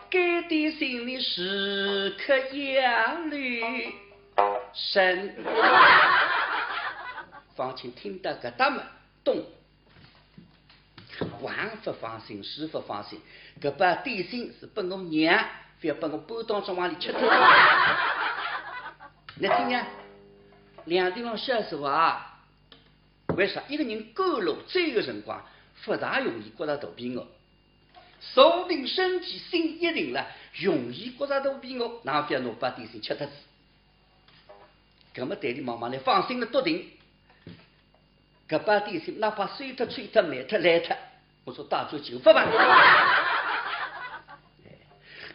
该的心里时刻忧虑神。放心听到个他们动。王不放心，师不放心，搿把点心是拨我娘，非要拨我搬到上往里吃脱。你听呀，两地方小时候啊，为啥一个人过路走个辰光，不大容易觉着肚皮饿，手定身体心一定了，容易觉着肚皮饿，然后不要拿把点心吃脱子。搿么对你妈妈来放心的笃定。搿把点心哪怕碎脱、吹脱、买脱、来脱，我说大做9分吧。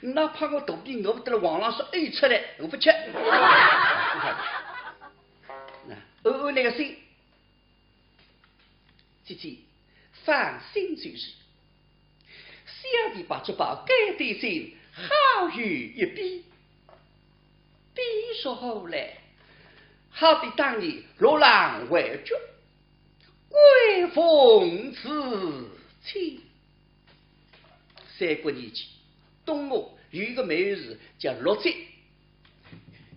哪怕我肚皮饿不得了，网上说哎出来，我不吃。那个心，姐姐放心就是，小弟把这把该点心好于一比，比说好嘞，好比当年罗浪为主。贵凤此妻，3国年间，东吴有一个美士叫陆贞，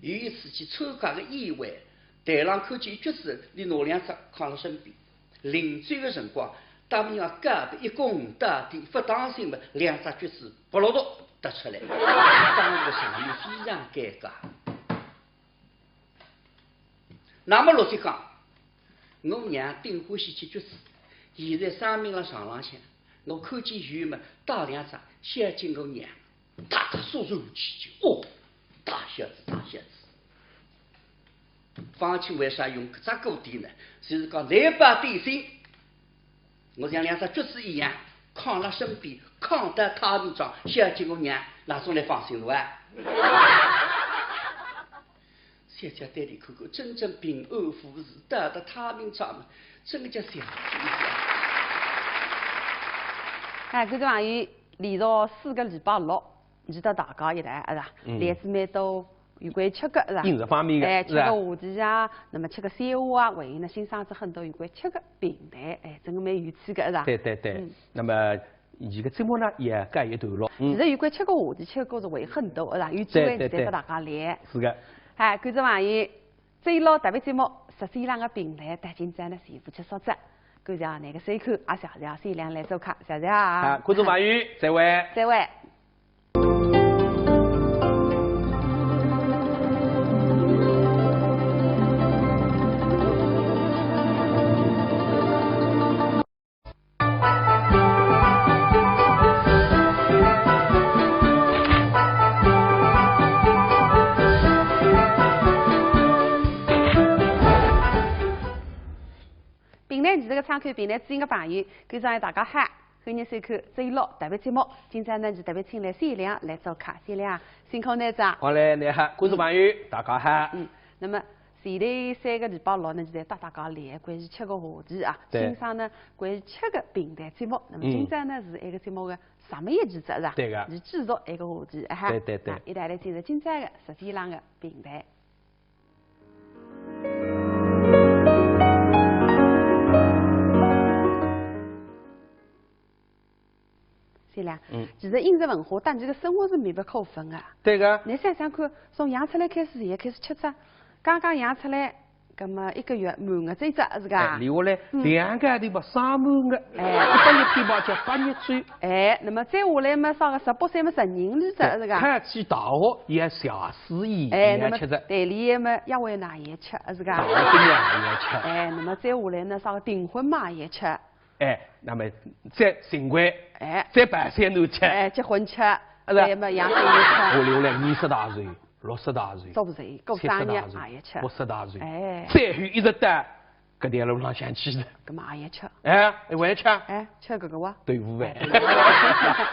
有一次去参加个宴会，台上看见一角子，你拿2只扛了身边，临走的辰光，他们要隔壁一拱大地，不当心嘛，2只角子不落落得出来，当时场面非常尴尬。那么陆贞讲。我娘顶欢喜吃橘子，现在生命了床浪向，我看见鱼嘛打2只，想起我娘，大家肃然起敬。哦，大小子。方清为啥用搿只锅底呢？就是讲来把点心，我像2只橘子一样，扛辣身边，扛得太平庄，想起我娘，哪种来放心路啊？家家带你看看，真正平安富士，得到太平庄嘛，真个叫祥子。哎，搿个朋友连续4个礼拜6，记得大家一来是吧？连姊妹都有关吃个是吧？饮食方面的，哎，吃个话题啊，那么吃个三话啊，回应了欣赏者很多有关吃个平台，哎，真个蛮有趣个是吧？对。那么伊个节目呢也告一段落。其实有关吃个话题，吃个高头会很多是吧？有机会再跟大家聊。是的。哎，观众朋友，这一路特别节目14浪个平台，但今朝呢全部结束者，感谢那个收看，也谢谢3浪来做客，谢谢啊！观众朋友，再会。再会。这个参考平台资源的朋友，感谢大家好，欢迎收看这一路特别节目。今朝呢就特别请来3浪来做客，3浪辛苦你了。好嘞，你好，观众朋友，大家好。那么前头3个礼拜6呢，就在带大家聊关于吃个话题啊，欣赏呢关于吃个平台节目。那么今朝呢是一个节目的上面一期是吧？对个。是继续一个话题哈。对。一道来进入今朝的14浪的平台。3浪，其实饮食文化当前的生活是密不可分的。对个。你想想看，从养出来开始，也开始吃只，刚养出来，葛么1个月满个这只是噶。留下来2个地方上满个，100日天包叫8日转。那么再下来嘛，上个18岁嘛10人里只是噶。开去大学也小事意，那么吃着。代理嘛，1碗奶也吃是噶。大学毕业也吃。那么再下来呢，上个订婚嘛也吃。那么再新婚，再办3年吃，结婚吃，那么养小人吃。我留了20大岁， 60大岁，足不岁，过生日也吃，60大岁，哎，再后一直到搿条路上想去的，搿么也吃，哎，还吃，哎，吃搿个哇，豆腐饭，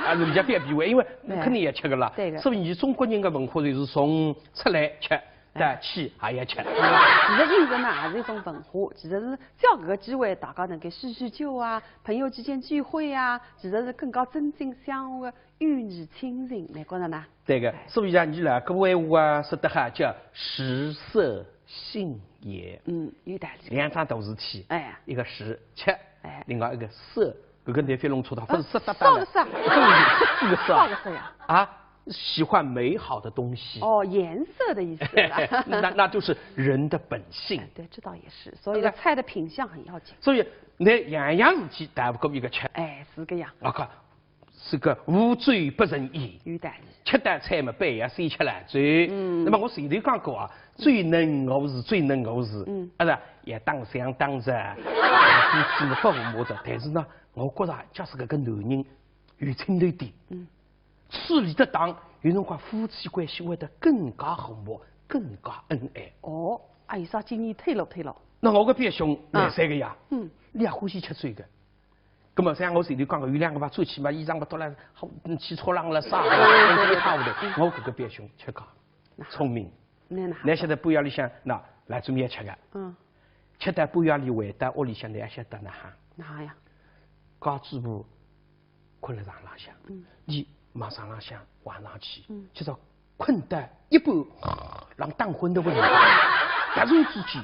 啊，人家别避讳，因为肯定也吃个啦，对个，所以你中国人的文化就是从出来吃。对，去也吃。其实饮食呢也是一种文化，其实是只要搿个机会，大家能够叙叙旧啊，朋友之间聚会啊，其实是更加增进相互的友谊亲情，你觉着呢？对个，所以讲你啦，搿闲话啊说得哈叫食色性也。有道理。两桩大事体，哎，一个食吃，哎，另外一个色，搿个南非弄错的，不是色哒哒的，少个色，这个色，少个色呀。啊。喜欢美好的东西哦，颜色的意思那就是人的本性。对，这倒也是。所以菜的品相很要紧。所以那样样事体大不够一个吃。哎，是个样。啊，是个无罪不成义。有道理。吃得菜嘛，半夜谁吃来醉？那么我前头讲过啊，最能我是最能我是，是也当想当着，夫妻不和睦着。但是呢，我觉着假使搿个男人有冲头点，处理得当，有辰光夫妻关系会得更加和睦，更加恩爱。哦，啊，有啥经验推了？那我个表兄廿三个呀，你也欢喜吃醉个。咁么像我前头讲个，有两个把出去嘛，衣裳不脱了，好起错浪了啥，一塌糊涂。我搿个表兄吃个聪明，那现在半夜里向那来做面吃个，吃得半夜里回到屋里向，你也晓得哪哈？哪呀？高嘴巴困了床浪向，你往床浪向晚上去，就是困得一半让打昏的问题，突然之间。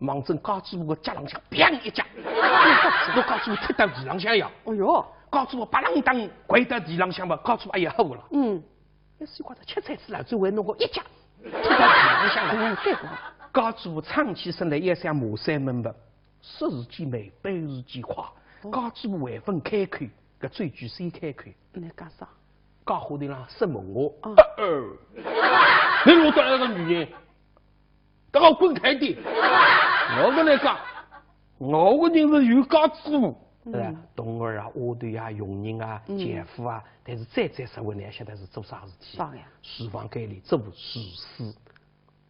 望正高嘴巴个脚浪向，砰一脚，我高嘴巴踢到地浪向呀！哎哟，高嘴巴巴啷当跪到地浪向嘛，高嘴巴也好了。要是觉着吃菜吃了，最会弄个一脚踢到地浪向了。对个。高嘴巴唱起身来也像马三门的，说是件美，办是件快。高嘴巴还分开口，搿最句先开口。你干啥？讲话头浪什么我？你落得来个女人，等我滚开点！我跟你讲，我个人是有家之物，冬儿啊、丫头啊、佣人啊、姐夫啊，但是再社会呢，现在是做啥事体？啥呀？厨房间里做厨师。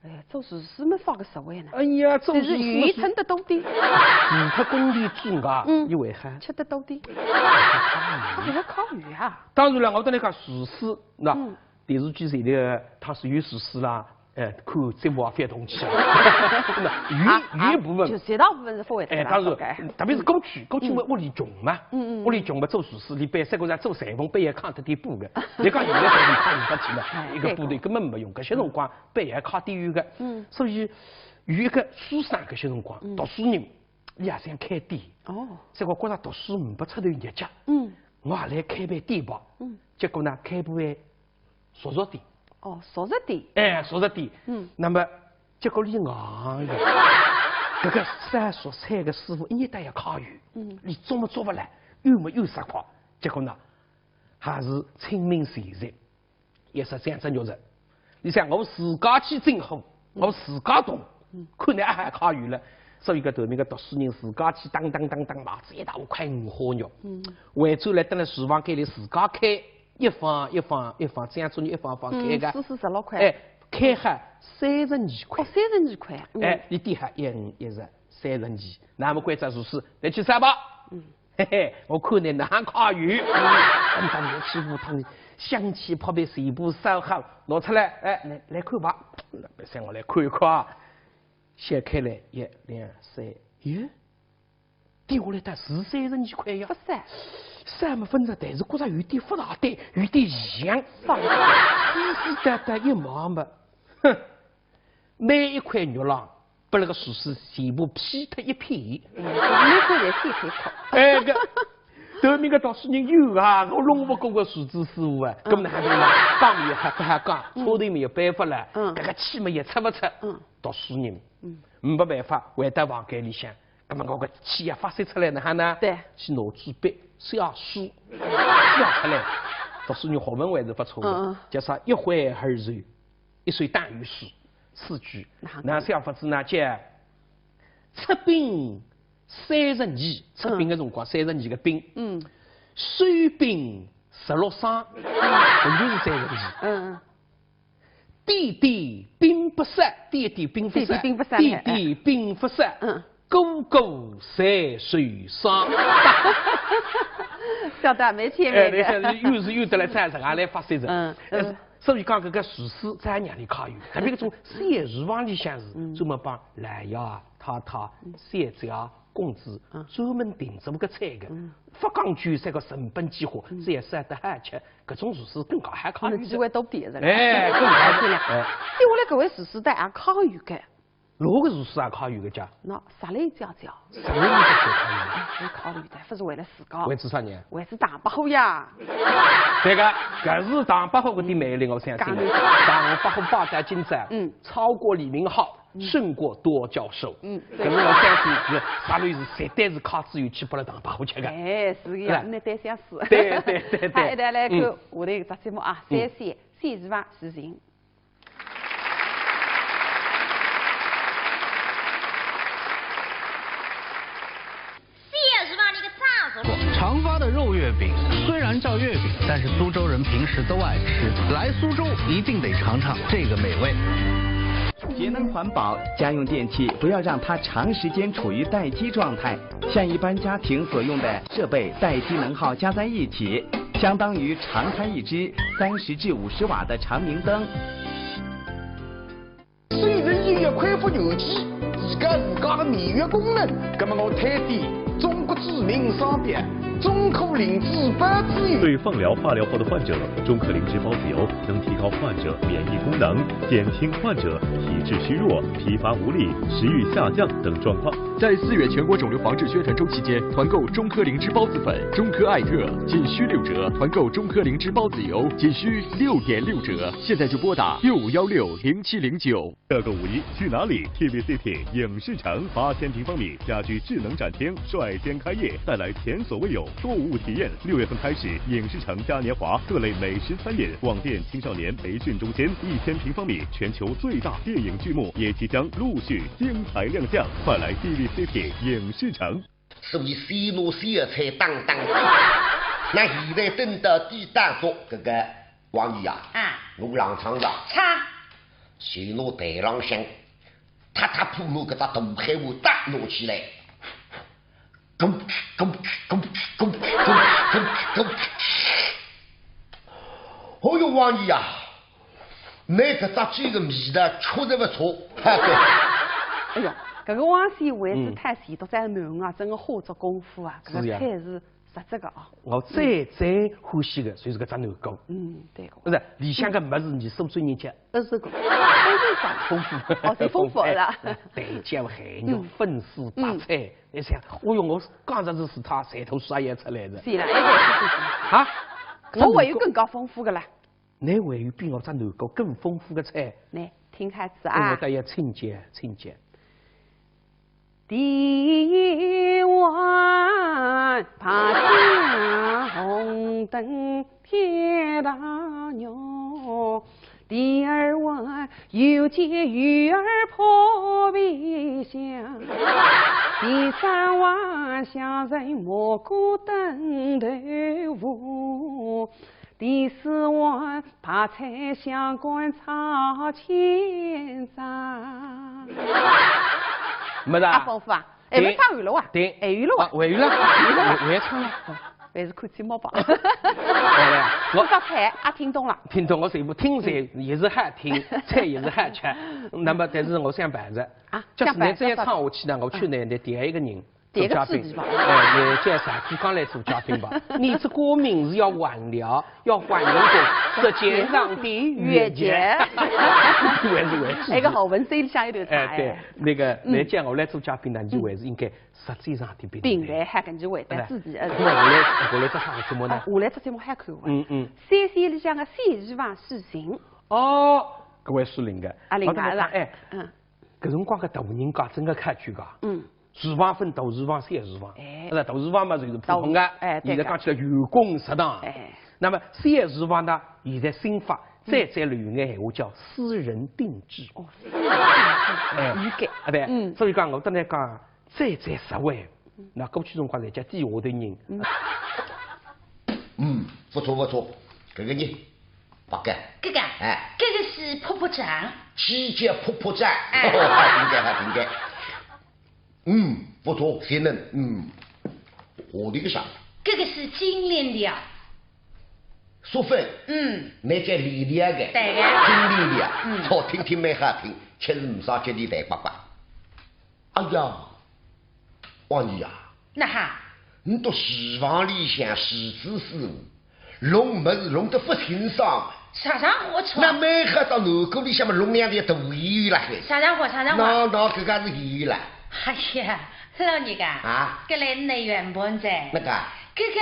哎，做厨师没放个实惠呢。哎呀，做厨师鱼撑得多点，除脱工地之外，你为啥吃得多点？这还烤鱼啊？当然了，我跟你讲，厨师那电视剧里头他是有厨师啦。看节目啊，翻动起来，鱼一部分，就绝大部分是发为当然，特别是过去我屋里穷嘛，屋里穷嘛，做厨师，你半山高上做裁缝，半夜扛得点布的。你讲现在裁缝扛不起了，一个部队根本没用，搿些辰光半夜靠点有个，所以有一个书生搿些辰光，读书人也想开店，所以我觉着读书不出头日脚，我也来开办店吧，结果呢，开办熟肉店。熟食店。哎，熟食店。那么结果你硬呀，这个三熟菜的师傅一年到夜烤鱼，你做么做不来，又杀快。结果呢，还是亲民现实，也是这样子肉食。你想我自家去整好，我自家动，看你还烤鱼了。所以个头面个读书人自家去当麻子一大块五花肉，回转来等在厨房间里自家开。一方，这样做你一方开个，16块，哎，开下32块，32块，哎，你点下1、5、10、32，那么关键就是来去啥吧？嘿嘿，我看你哪烤鱼，当热气糊汤，香气扑鼻，全部烧好，拿出来，哎，来看吧，别让我来看一看，掀开来1、2、3，耶，点下来它是32块呀，不是。3么分着，但是觉着有点复杂的，有点异样，湿哒一毛么，哼，每一块肉浪把那个厨师全部劈脱一片，每块来切烤。哎个，后面个读书人有啊，我弄不过个厨子师傅啊，咁那还讲也还不还讲，车头没有办法了，这个气嘛也出不出，读书人，没办法回到房间里向。那么我个气也发泄出来呢，哈呢？对，去拿纸笔写书出来，读书人学问还是不错的。叫啥？一回而柔，一岁大于书，4句。那小法子呢？叫出兵32，出兵的辰光32个兵。收兵16伤，就是32。弟弟兵不杀，弟弟兵不杀，弟弟兵不杀，哥哥在水上。晓得没前面的。又是又得来战场，也来发生着。所以讲，搿个厨师在让你考虑，特别搿种三厨房里向是专门帮来呀、太太、三子啊、公子专门订做搿菜个。不讲究这个成本计划，这也是得好吃。搿种厨师更高还考虑。机会多点着了。哎，更高点了。对我来搿位厨师的也考虑个。哪个厨师也考虑个家？那啥来教教？啥来教教？我考虑的，不是为了自家。为做啥呢？为是大把呀。这个，搿是大把搿点魅力，我相信。大把发展进展，超过李明浩，胜过多教授。搿是我相信是啥类是绝对是靠自由去把它大把吃个。哎，是个呀，那得相似。对。好，一道来看下头一个节目啊，三厨房实行。长发的肉月饼虽然叫月饼，但是苏州人平时都爱吃，来苏州一定得尝尝这个美味。节能环保，家用电器不要让它长时间处于待机状态，像一般家庭所用的设备待机能耗加在一起，相当于常开一支30至50瓦的长明灯。虽然音乐恢复有机，自家的免疫功能，那么我推荐中国知名商品中科灵芝孢子油。对放疗、化疗后的患者，中科灵芝孢子油能提高患者免疫功能，减轻患者体质虚弱、疲乏无力、食欲下降等状况。在4月全国肿瘤防治宣传周期间，团购中科灵芝孢子粉、中科艾特仅需6折，团购中科灵芝孢子油仅需6.6折。现在就拨打65160709。这个5一去哪里 ？TV City 影视城8000平方米家居智能展厅率先开业，带来前所未有购物体验。6月份开始，影视城嘉年华各类美食餐饮、广电青少年培训中心1000平方米全球最大电影剧目也即将陆续精彩亮相，快来 TV City 影视城。所以西路小菜当当地，那现在等到第当中，这个王姨啊，我让唱的，唱，西路台浪向，踏踏铺路搿只大海我打拿起来。咚！哦哟，王姨啊，那个炸鸡的味道确实不错，哎呦，这个王先为是太前头在南啊，真个花足功夫啊，这个菜是实质个啊。我最欢喜的就是搿只南瓜。对个。不是，里向个物事你苏州人家20个，丰富。哦，太丰富了。蛋饺、海肉、粉丝、白菜，你想，哦哟，我刚才是他舌头刷也出来的。是啦，是。啊？我还有更加丰富的啦。你还有比我只南瓜更丰富的菜？来，听开始啊。我得要清洁。第碗爬下红灯铁大牛，第二碗又见鱼儿破皮香，第三碗香人蘑菇炖豆腐，第四碗扒菜香干炒千张。没的。丰富啊！还没唱完了哇？对，还有了哇？完了，完唱了。还是看节目吧。我道菜也听懂了。听懂，我全部听噻，也是好听，菜也是好吃。那么，但是我想办着啊，就是你这样唱下去呢，我去呢，第一个人。做嘉宾，也叫啥子刚来做嘉宾吧。你这歌名是要还了，要还人过舌尖上的月节。那个好文字里向有点差。对，那个来讲我来做嘉宾呢，你就还是应该舌尖上的平台还跟就会得自己。我来做啥个节目呢？我来做节目还看完。三线里向的3厨房实行。哦，各位属灵的。灵的是吧？搿辰光个大人家真个看剧噶。厨房分大厨房、小厨房，大厨房嘛就是普通的，现在讲起来员工食堂。那么小厨房呢，现在新法再流眼闲话叫私人定制。哦，私人定制，对，所以讲我跟你讲，再实惠。那过去辰光在家底下头人。不错，这个呢，不干。哥哥，哎，这个是婆婆杖。七节婆婆杖，应该还应该。不错，先生，我的个啥？这个是金链条。淑芬，那叫莉莉个，对个，金莉莉，好听听蛮好听，确实唔少接你大爸爸。哎呀，王姨啊，那哈，你都希望里向狮子师傅，弄么是弄得不清爽。啥货错？那没喝到路沟里向么弄两点大鱼了还？啥货？那这个是鱼了。哎呀，老人家啊，这来你原本在那个？这个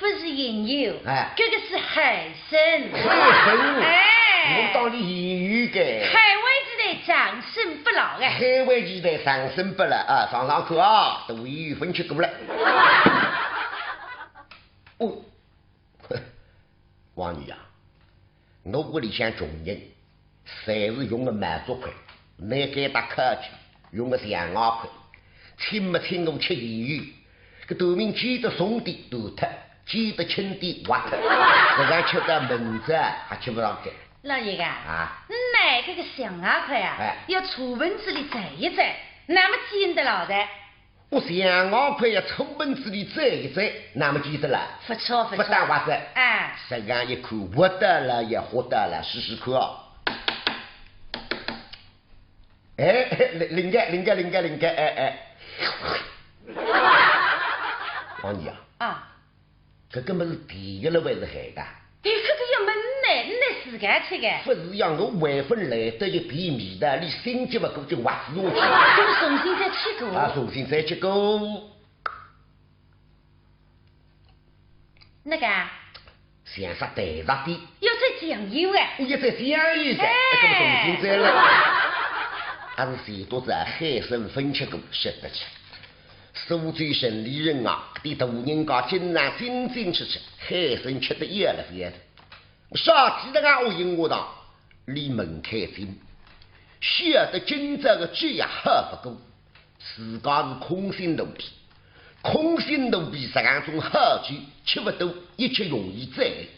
不是银油，这个是海参。海参，哎，我当你言语的。海味鸡的长生不老哎。海味鸡的长生不老啊，上课啊，都鱼分吃过了。哦，王女啊，我屋里向穷人，侪是用的满足块，你给他客气，用的2块，请不请我吃言语？个头名记得送的都脱，记得轻的挖脱，这个吃的门子还吃不上的。老爷个啊，买这个2块啊，要出门子里摘一摘，那么捡得牢的。我2块要出门子里摘一摘，那么记得了？不错，不但挖着，哎，实干一口，活得了也活得了，试试看啊！哎，灵个，哎。王姨啊，这根本是第一了还是海的？这个要闷呢，你自家吃的。不是让我外分来得一便秘的，你心急不够就挖死我去。这个重新再吃过。啊，重新再吃过。那个？像啥带上的？要再酱油哎。我也再酱油噻，这么重新再来。还是谁多子海参分吃过，吃得起。苏州城里人啊，的大人家经常真吃海参，吃得越来越多。啥记得啊？我引我当离门开进，晓得今朝的酒也喝不过，自家是空心奴婢，空心奴婢实干种好酒，吃不多，一吃容易醉。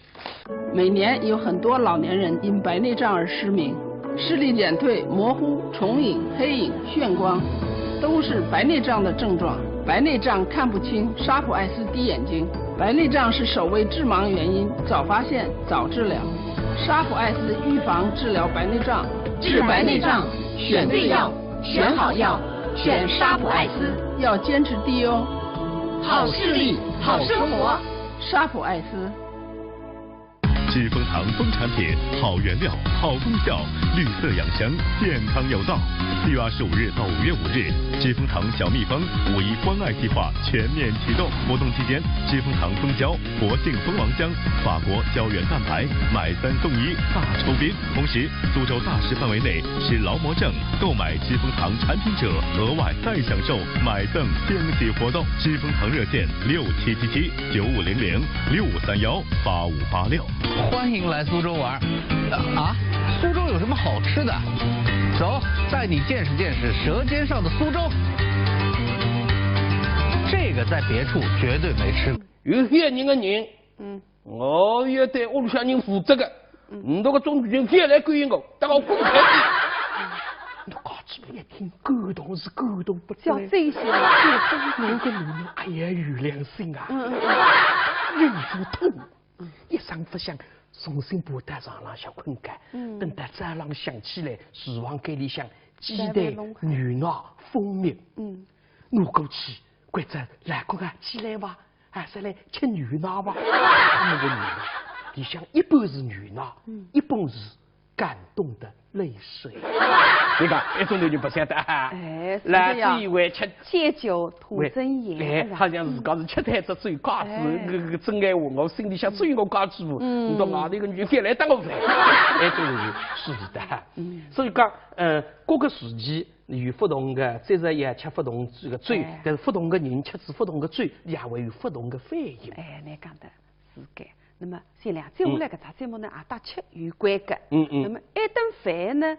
每年有很多老年人因白内障而失明，视力减退、模糊、重影、黑影、眩光，都是白内障的症状。白内障看不清，沙普艾斯滴眼睛。白内障是首位致盲原因，早发现早治疗。沙普艾斯预防治疗白内障，治白内障选对药，选好药，选沙普艾斯，要坚持滴哦。好视力，好生活，沙普艾斯。知蜂堂蜂产品，好原料，好功效，绿色养香，健康有道。4月25日到5月5日，知蜂堂小蜜蜂5.1关爱计划全面启动。活动期间，知蜂堂蜂胶、活性蜂王浆、法国胶原蛋白买3送1大抽冰。同时，苏州大市范围内持劳模证购买知蜂堂产品者，额外再享受买赠惊喜活动。知蜂堂热线6777-9500-6531-8586。欢迎来苏州玩啊！苏州有什么好吃的？走，带你见识见识舌尖上的苏州。这个在别处绝对没吃过。有些人的人，我要对屋里向人负责的。你那个中军别来管我，等我滚开！你搞起不一听，感动是感动不叫这些，那个女人哎呀有良心啊，忍住痛。一声不响，重新把在床上向困觉。等到早上想起来，厨房间里向鸡蛋、牛奶、蜂蜜。我过去，或者来个啊，起来吧，还是来吃牛奶吧。那个牛奶里向一半是牛奶，一半是感动的泪水。你看，一种人就不晓得啊。哎，来自以为吃借酒吐真言。好像自家是吃台子嘴瓜子，个真爱话，我心里想追我家猪，你到外头个女别来打我饭，哎，这个是的。所以讲，各个时期有不同的节日也吃不同这个罪，但是不同的人吃不同的罪，也会有不同的反应。哎，你讲的是该。那么先两，接下来搿只节目呢，也搭吃有关的。那么一顿饭呢？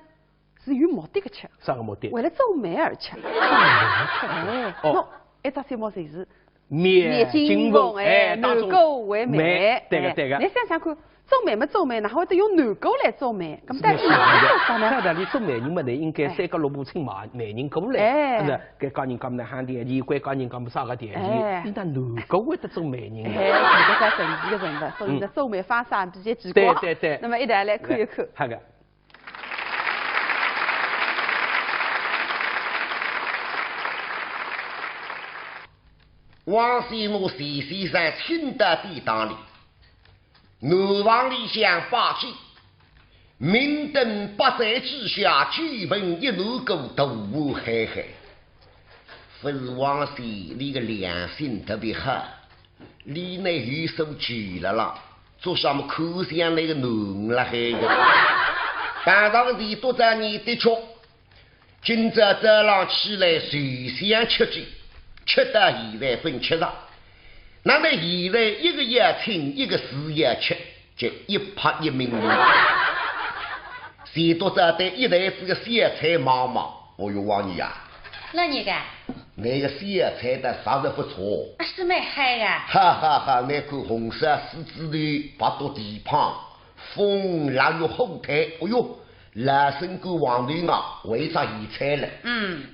是有目的的吃，啥个目的？为了做美而吃。哎，喏，一只节目就是灭金凤，哎，能够为美。对个。你想想看，做做媒嘛做媒，哪会得用男狗来做媒？咁但是哪会做啥呢？太太，你做媒人嘛，你应该三个萝卜青嘛，媒人过来，是该教人讲的喊点钱，该教人讲啥个点钱，你那男狗会得做媒人？哎，这个神奇的人物，所以呢，做媒方式比较奇怪。对。那么一起来看一看。好的。王先母西西山青的地当里，南房里向八岁，明灯八载之下，举盆一路过大雾海海。不是王先你个良心特别好，你那有手举了啦，做什么口香那个浓了海个。班上的都在你的确，今朝早上起来随想吃鸡。吃到现在分吃上，那么现在一个要清，一个是要吃，就一拍一命。谁都晓得一台子个小菜妈妈，哦哟，王爷啊，那你个？那个小菜的啥子不错，是蛮嗨呀！哈哈哈，那口红色狮子头，八朵地胖，风拉入后台，哦哟。拉身过黄头啊，为啥移菜了？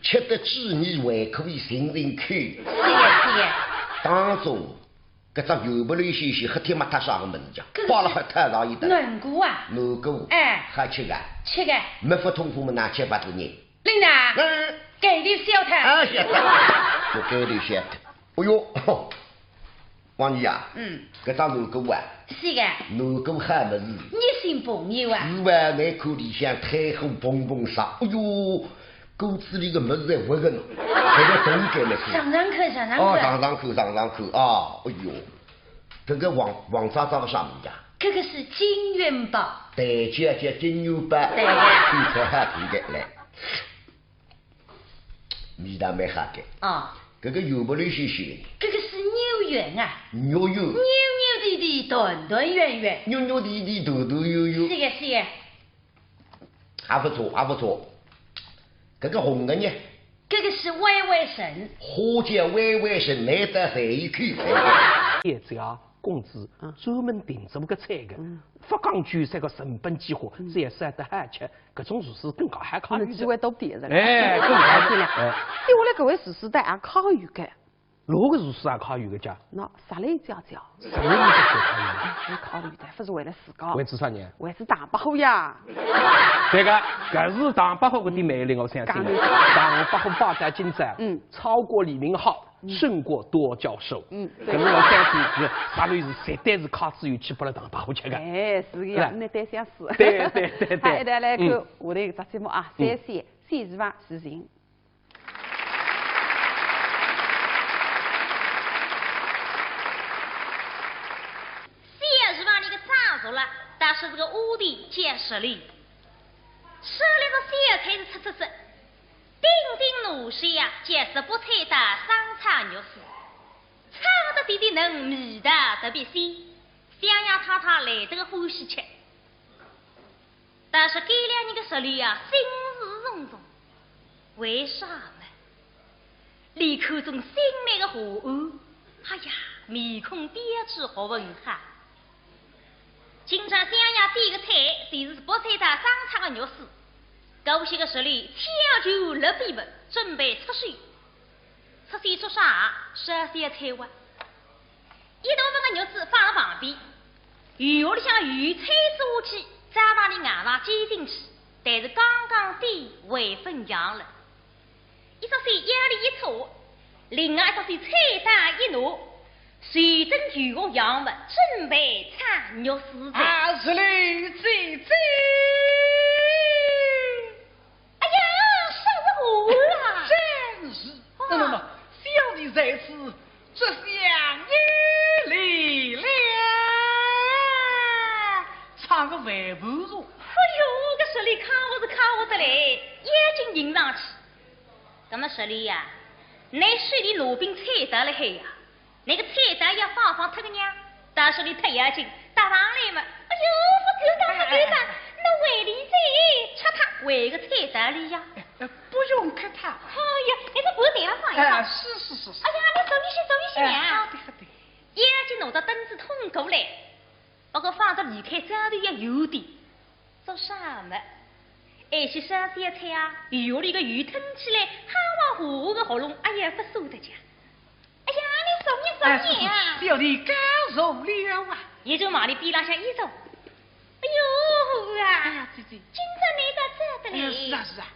吃得鸡你还可以寻人看。是的。当中，搿张油不溜兮兮，黑天没他啥个门家，扒了还太大一点。软骨啊！软骨。还吃个？吃个。没法通风么？拿7、8个人。领导。给你晓得。晓得。我给你晓得。哎呦，王爷啊。搿张软骨啊。是个。软骨还没是。你姓朋友啊？是哇，内口里向太后蹦蹦杀，哎呦，骨子里个么子在活个呢，这个总该来看。上口。上口啊！哎呦，这个王渣渣的啥名字啊？这个是金元宝。对，叫金元宝。对个。你才好听的来，味道蛮好的。这个油不溜兮兮。这个是牛圆啊。牛滴滴，团团圆圆。扭滴滴，抖抖悠悠。是个。还不错。这个红的呢？这个是歪神。花叫歪神，难得谁一口也只要公子专门订做个菜个，不讲究这个成本几何，这也是得好吃。搿种厨师更加还考虑。机会都别人。更加尽量。对我来各位厨师的也考虑个。哪个厨师也考虑个家？那啥类教？啥类教我考虑的不是为了自家。为做啥呢？为是大伯呀。这个搿是大伯虎的魅力，我相信。大伯虎发展进展，超过李明浩，胜过多教授。搿么我相信是啥类是绝对是靠自由去把了大伯虎吃个。是个呀，那得相似。对。好，一起来看下头一个节目啊，3是吧？实行。但是这个屋里见实力，手里个小菜是吃，叮怒水呀，就是不菜的生炒肉丝，炒的滴嫩，味道特别鲜，香香塌塌来得个欢喜吃。但是给了你个实力呀，心事重重，为啥呢？里口中心美的河岸，哎呀，面孔点起好文哈。经常想要点个菜，就是不菜的生炒的肉丝。高些个实力，抢救了笔本，准备出水。出水做啥？烧些菜碗。一大份的肉丝放在旁边，鱼窝里向鱼菜做起，再把你硬上煎进去。但是刚刚点未分强了，一只水压力一搓，另外一只水菜单一拿。随真巨个洋物，准备炒肉丝菜。这里姐。哎呀，啥子活啊？真是。那小弟在此，这相遇离了，唱个万不如。哎呦，这实力看我的嘞，眼睛迎上去。那么实力呀，拿水里罗宾菜得了嘿呀。那个菜单要放脱个娘，但是你太眼睛打上来嘛，哎呦，不够当，那为里在吃它为个菜单里呀，不用看它。哎呀，你这不对了放一放。是。哎呀，你走一些娘。好的。眼睛拿着灯子捅过来，不过放着离开这里也有点。做啥么？爱些烧点菜啊，鱼里个鱼吞起来，哈哇呼的喉咙，哎呀，不受得讲。哎呀，你说啊！小弟刚受了啊！也就往里边浪向一走。哎呦啊！哎呀，姐姐，今朝你到这的嘞？是啊是啊。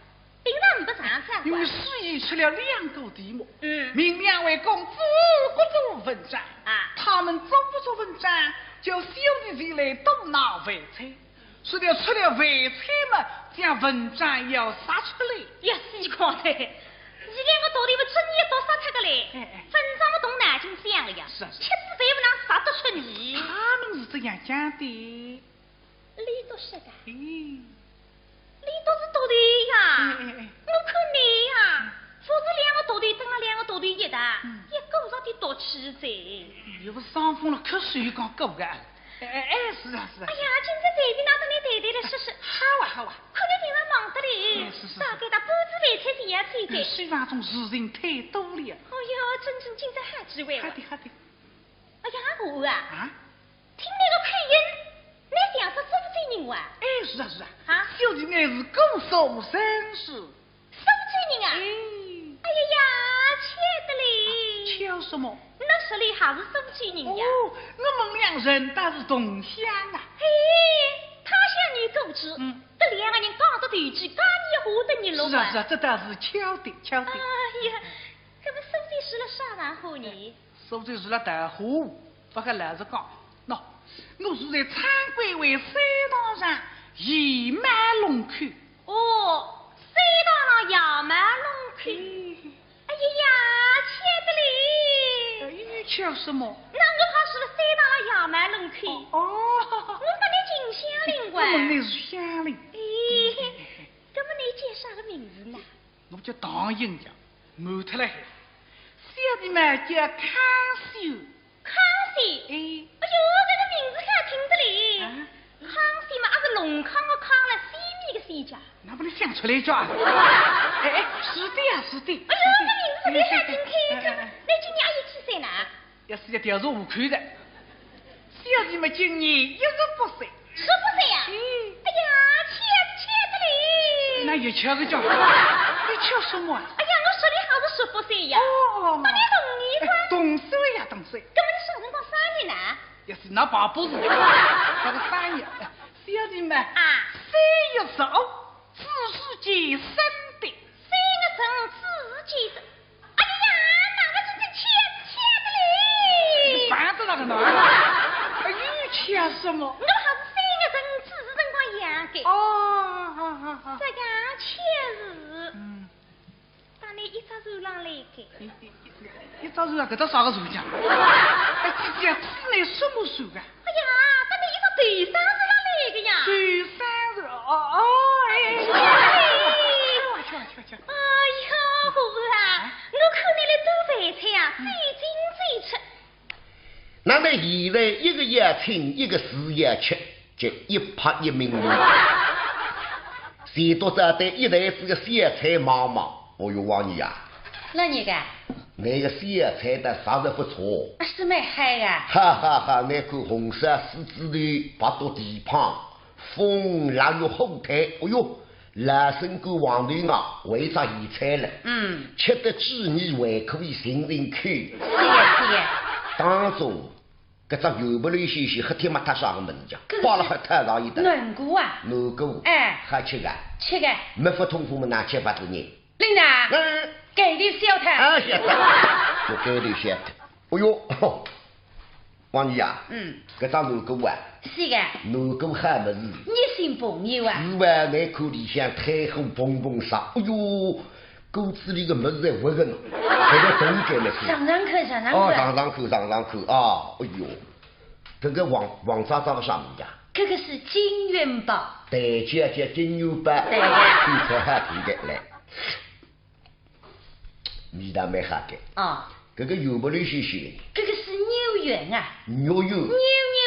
平常不上山。因为司仪出了2个题目，命2位公子不做文章啊，他们做不做文章，叫小弟弟来动脑饭菜。说了出了饭菜嘛，将文章要杀出来。呀，西瓜的，你两个到底不出你也多杀出个来？分上么动脑筋想了呀？是啊，吃子才不能杀得出你。他们是这样讲的。李都是的。李都是到底呀？我看你呀，说是2个到底，等了2个到底一打，也够上的多气在。又不伤风了，口水刚够个。是啊。哎呀，今朝这边拿着你对来试试。好啊。可你平常忙得嘞，大概打半子饭菜这样菜的。虽然种事情太多了。哎呀，真正今朝还几位？好的。哎呀，我啊，听那个配音。你想说收罪人哇？是啊。小弟乃是够受生事。收罪人啊？哎呀，切的嘞！巧什么？那手里还是收罪人呀？我们俩人倒是同乡啊。他乡遇故知。这2个人讲着对句，讲你话的你路是啊，这倒是巧的。哎呀，这么收罪是了啥玩话呢？收罪是了大话，不可老实讲。我是在参观为山道上野蛮龙口。山道上野蛮龙口。哎呀，切的嘞！巧什么？那我怕是了山道上野蛮龙口。我把你进乡邻哇。我们那是乡邻。那么你叫啥个名字呢？我叫唐英家，满特了海。小弟们叫康秀。康熙，哎呦，这个名字看听着嘞。康熙嘛，还是龙康的康了，西面的西家。那不能想出来叫。是的。哎呦，这名字别瞎听开着。你今年也几岁呢？要是要调查户口的。小弟们今年18岁。18岁呀？哎呀，切的嘞。那有巧个叫。你巧什么啊？哎呀，我说的还是18岁呀。那你懂岁呀，懂岁。那么你啥辰光生日呢？要是那爸不是，那个生日，小弟们啊，3月15，子时节生的。3月15，子时节生。哎呀，那个真是切的嘞！烦着那个哪？你切什么？我还是3月15，子时辰光养的。好。这样切日。把你一只手上来给。一早上搿只啥个手讲？姐姐，你乃什么手啊？哎呀，把你一只对生手上来个呀！对生手，去。哎呀，婆婆啊，我看你来做饭菜啊，最精最出。那么现在一个要称，一个是要吃，就一拍一鸣了。谁多少的一台子个小菜妈妈，哦哟，王爷啊！那你个？那个小菜的啥子不错，是蛮嗨呀！哈哈哈！那口红色狮子头，八朵地胖，风浪有后台，哎呦，老身个黄头啊，为啥移菜了？吃得几年还可以寻人口。是呀。当中，搿只油不溜兮兮，黑天没他啥个门讲，扒了还太上一的。软骨啊！软骨。还吃个？吃个。没法通风么？拿吃法子呢？领导。给的小摊。晓得。我给的晓得。哎呦，王姨啊。搿张软骨啊。是个。软骨还没事。你姓朋友啊？是哇，那口里向太火砰砰杀，哎呦，骨子里个么子在活个呢，这个冻干了去。上口。上口啊！哎呦，这个黄渣渣的啥名字啊？这个是金元宝。对，叫金元宝。对呀。比菜还甜的来。味道蛮好的。这个油不溜兮兮的。这个是牛圆啊。牛油。扭扭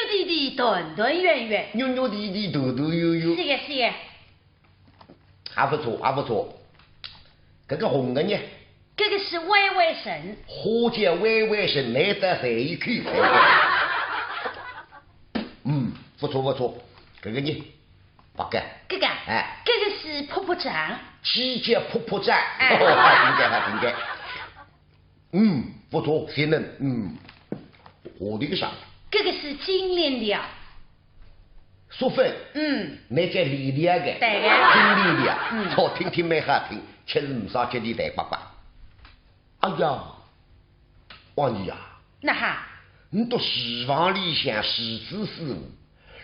地团团圆圆。扭地团团圆圆。是个。还不错。这个红的呢？这个是歪歪神。花椒歪歪神，难得在一口才。不错不错，这个呢，八个。哥哥，哎，这个是婆婆杖。七节婆婆杖，还应该。不错，先生，我的个啥？这个是金链条。淑芬，那叫莉莉个，对个，金莉莉啊，好听听蛮好听，确实唔少接地带爸爸。哎呀，王姨啊，那哈，你都希望里向狮子师傅，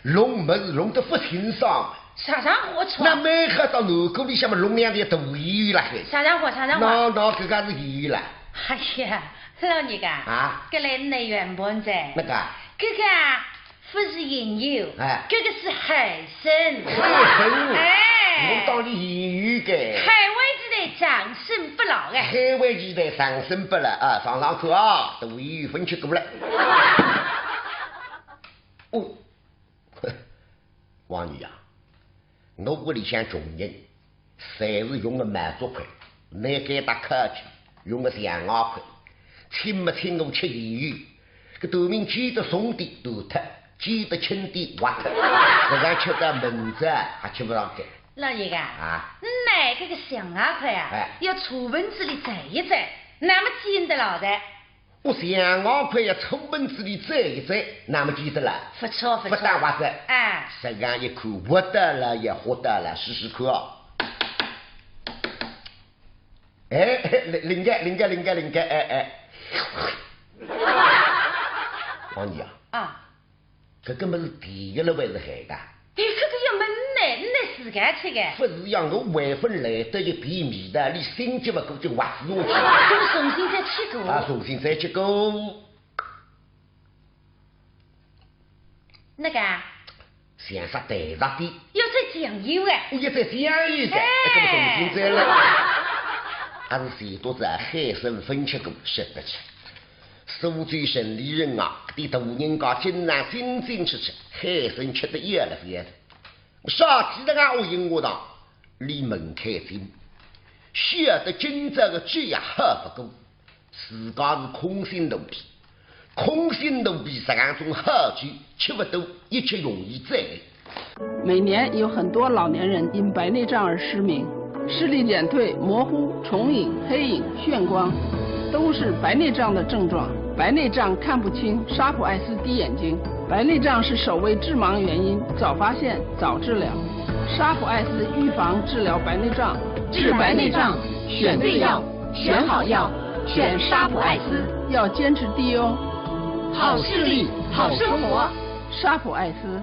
弄么是弄得不清爽。啥话错？那没喝到路沟里向么弄两点大鱼了还？啥话？那这个是鱼了。哎呀，老人家啊，这来你原本在那个？这个不是银油，这个是海参。海参，哎，我当你言语的。海味鸡蛋长生不老哎。海味鸡蛋长生不老啊，上课啊，都鱼分吃过来。哦，王女啊，我屋里向穷人，侪是用的满足块，你给他客气，用的2块，请不请我吃言语，个头名记得送的都脱。记得轻的挖脱，这样吃的门子还吃不上去。老爷个买这个2块啊，要出门子里摘一摘，那么记得牢的。我2块要出门子里摘一摘，那么记得了。不错。不但挖着，这样一看，活得了也活得了，试试看啊。灵个，王姨啊。这根本是第一了还是海的？这个要闷呢，你自家吃的。不是让我外分来得一便米的，你心急不够就挖死我去。这个重新再吃过。重新再吃过。那个？像啥带啥的？要再酱油哎。我要再酱油噻，这么重新再来。还是谁多子海参分吃过，吃得起。苏州城里人啊，的大人家经常真吃海参吃得越来越多。啥记得我引我当离门开进，晓得今朝的剧也喝不过，自家是空心奴婢，空心奴婢这样种好剧吃不多，一切容易再累。每年有很多老年人因白内障而失明，视力减退、模糊、重影、黑影、眩光，都是白内障的症状。白内障看不清，沙普艾斯滴眼睛。白内障是首位致盲原因，早发现早治疗。沙普艾斯预防治疗白内障，治白内障选对药，选好药，选沙普艾斯。要坚持滴哦。好视力，好生活。沙普艾斯。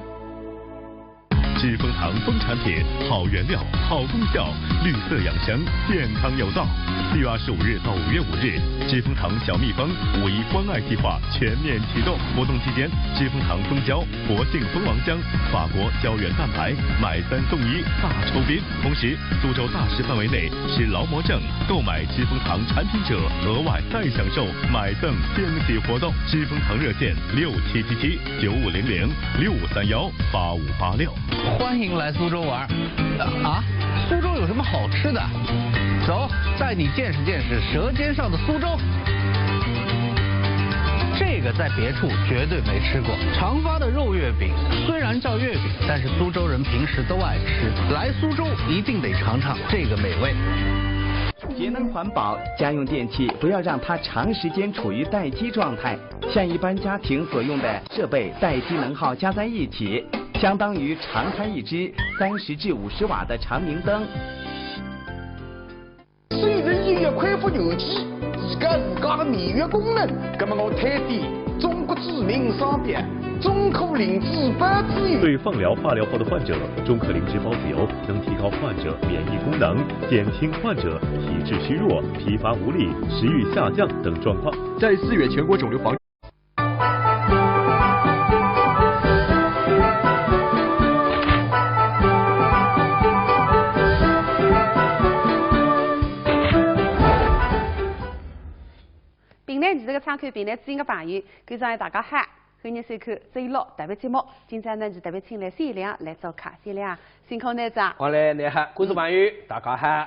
知蜂堂蜂产品，好原料，好功效，绿色养生，健康有道。4月25日到5月5日，知蜂堂小蜜蜂5.1关爱计划全面启动。活动期间，知蜂堂蜂胶、活性蜂王浆、法国胶原蛋白买3送1大抽屉。同时，苏州大市范围内持劳模证购买知蜂堂产品者，额外再享受买赠惊喜活动。知蜂堂热线6777-9500-6531-8586。欢迎来苏州玩啊！苏州有什么好吃的？走，带你见识见识舌尖上的苏州。这个在别处绝对没吃过。长发的肉月饼虽然叫月饼，但是苏州人平时都爱吃。来苏州一定得尝尝这个美味。节能环保，家用电器不要让它长时间处于待机状态，像一般家庭所用的设备待机能耗加在一起，相当于常开一支30至50瓦的长明灯。虽然医药恢复有机，自家的免疫功能，那么我推荐中国知名商品中科灵芝孢子油。对放疗、化疗后的患者，中科灵芝孢子油能提高患者免疫功能，减轻患者体质虚弱、疲乏无力、食欲下降等状况。在4月全国肿瘤防平台这个参考平台知音的朋友，跟上大家喊，欢迎收看周六特别节目。今朝呢就特别请来谢亮来做客，谢亮辛苦呢子。好嘞，你好，观众朋友大家好。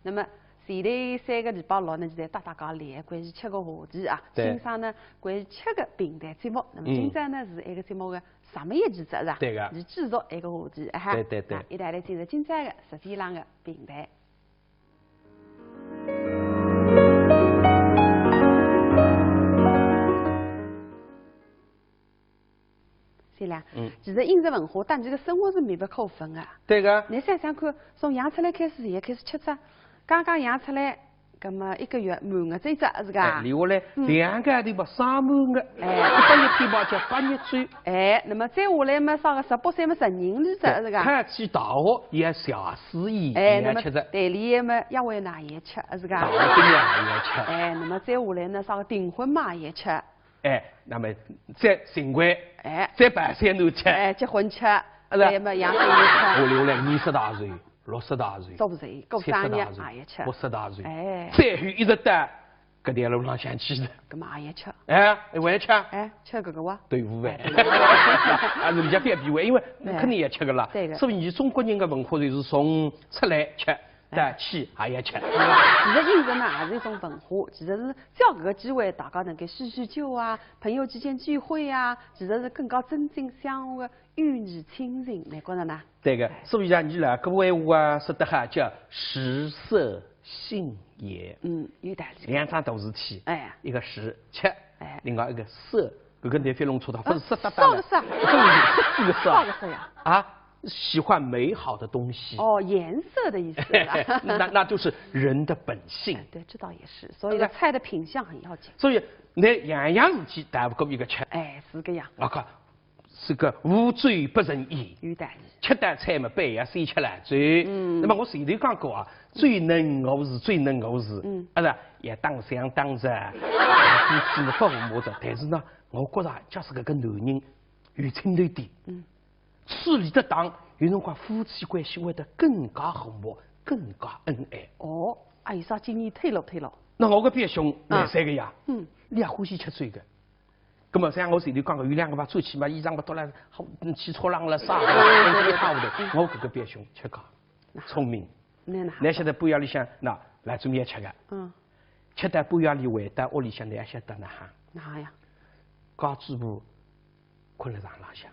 那么前头3个礼拜六呢，就在大家练关于吃个话题啊。欣赏呢关于吃个平台节目。那么今朝呢是一个节目的上面一期节是吧？对个。是继续一个话题哈。对。一道来进入今朝的实际上的平台。对啦，其实饮食文化当前的生活是密不可分的。对个。你想想看，从养出来开始，也开始吃只，刚刚养出来，葛么1个月满的这只是噶。另外呢，2个对吧，上满的，100日天宝叫8日追。那么再下来嘛，上个18岁嘛10人里只是噶。开去大学也小司仪也吃着。代理嘛，鸭尾奶也吃是噶。大学毕业也吃。那么再下来呢，上个订婚嘛也吃。那么再新婚，再办3头吃，结婚吃，再么养孙子吃。下来50大岁、60大岁、70岁过生日也吃，80大岁，再后一直到搿条路上想去的，搿么也吃，还吃，吃搿个哇，豆腐饭，人家反比为，因为肯定也吃个啦，所以你中国人的文化就是从出来吃。去也吃。其实饮食呢也是一种文化，其实是只要搿个机会，大家能够叙叙旧啊，朋友之间聚会啊，其实是更加增进相互的友谊亲情，你觉着呢？对个，所以讲你啦，搿闲话啊说得好，叫食色性也。有道理。2桩大事体，一个食吃，另外一个色，搿个南非弄错的，不是色哒哒的，色这个色呀？啊。喜欢美好的东西颜色的意思那就是人的本性。对，这倒也是。所以菜的品相很要紧。所以那样样事体大不够一个吃。是个样。是个无罪不成义。有道理。吃得菜嘛，半夜谁吃烂醉？那么我前头讲过啊，最能我是最能我是，是也当想当着，夫妻不和睦的。但是呢，我觉着假使搿个男人有青头点，处理得当，有辰光夫妻关系会得更加和睦，更加恩爱。有啥经验推了？那我个表兄也3个呀，你也欢喜吃醉个。咁么像我前头讲个，有2个把出去嘛，衣裳不脱了，好起错浪了啥，一塌糊涂。我搿个表兄吃个聪明，那现在半夜里向那来做面吃个，吃得半夜里回到屋里向，你也晓得哪哈呀？高嘴巴困了床浪向，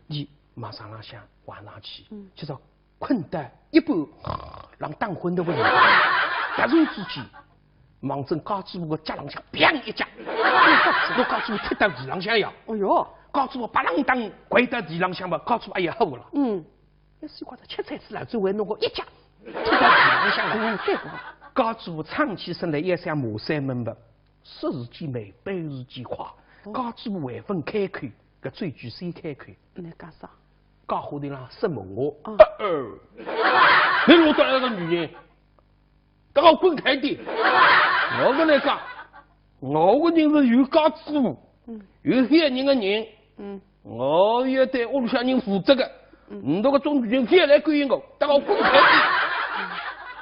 你马上浪向晚上去，就是困得一半，让打昏的味道，突然之间。忙正高嘴巴个脚浪向，砰一脚，我高嘴巴踢到地浪向呀！高嘴巴巴啷当跪到地浪向嘛，高嘴巴也好了。要是觉得吃菜吃了，最后弄个一脚踢到地浪向了。高嘴巴唱起身来也像马三门的，说是句美，背是句夸。高嘴巴还分开口，搿最句先开口。你干啥？讲话的啦，什么我？你落得来个女人，等我滚开点！我跟你讲，我个人是有家之物，有些人的人，我要对屋里向人负责的。你这个种女人非来勾引我，等我滚开点！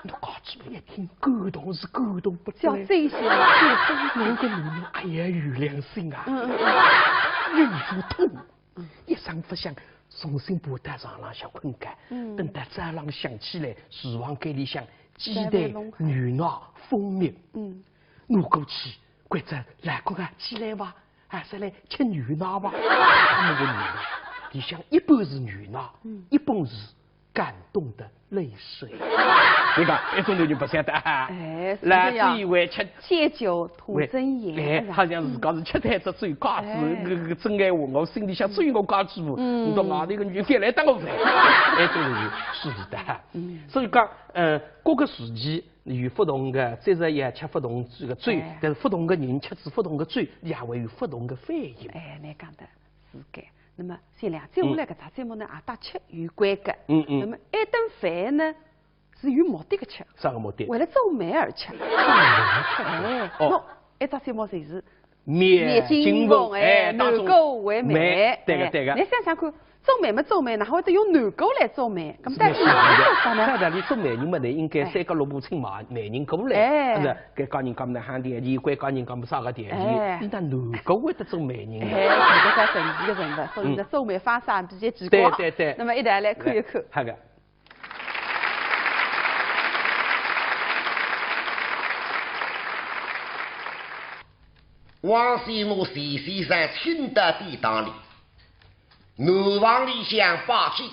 你家之物一听感动是感动不叫真心，我个女人哎呀有良心啊，忍住痛，一声不响。重新把在床浪向困觉，等到早浪想起来，厨房间里向鸡蛋、牛奶、蜂蜜，拿过去，或者来个起来吧，还是来吃牛奶吧。他们的牛奶里向一半是牛奶，一半是感动的泪水。你看，一种男人不晓得啊，来自以为吃借酒吐真言，好像是讲是吃台子最家子，个真爱话，我心里想追我家子，你到外头个女人翻来打我饭，一种男人是的。所以讲，各个时期有不同的节日也吃不同这个罪，但是不同的人吃吃不同的罪，也会有不同的反应。你讲的是该。那么，先两接下来搿只节目呢，也搭吃有关的。那么一顿饭呢？是有目的的吃，啥个目的？为了做美而吃。喏，一只节目就是面金凤，男狗为媒。对个。你想想看，做媒嘛做媒，哪会得用男狗来做媒？咁但是哪做啥呢？那你做媒人嘛，你应该三个萝卜青嘛，媒人过来，是该教人讲的喊点钱，该教人讲啥个点钱。你那男狗会得做媒人？这个神奇的人物，所以呢，做媒方式比较奇怪。对。那么一道来看一看。好个。王西木西西山青的地当里，南房里向八岁，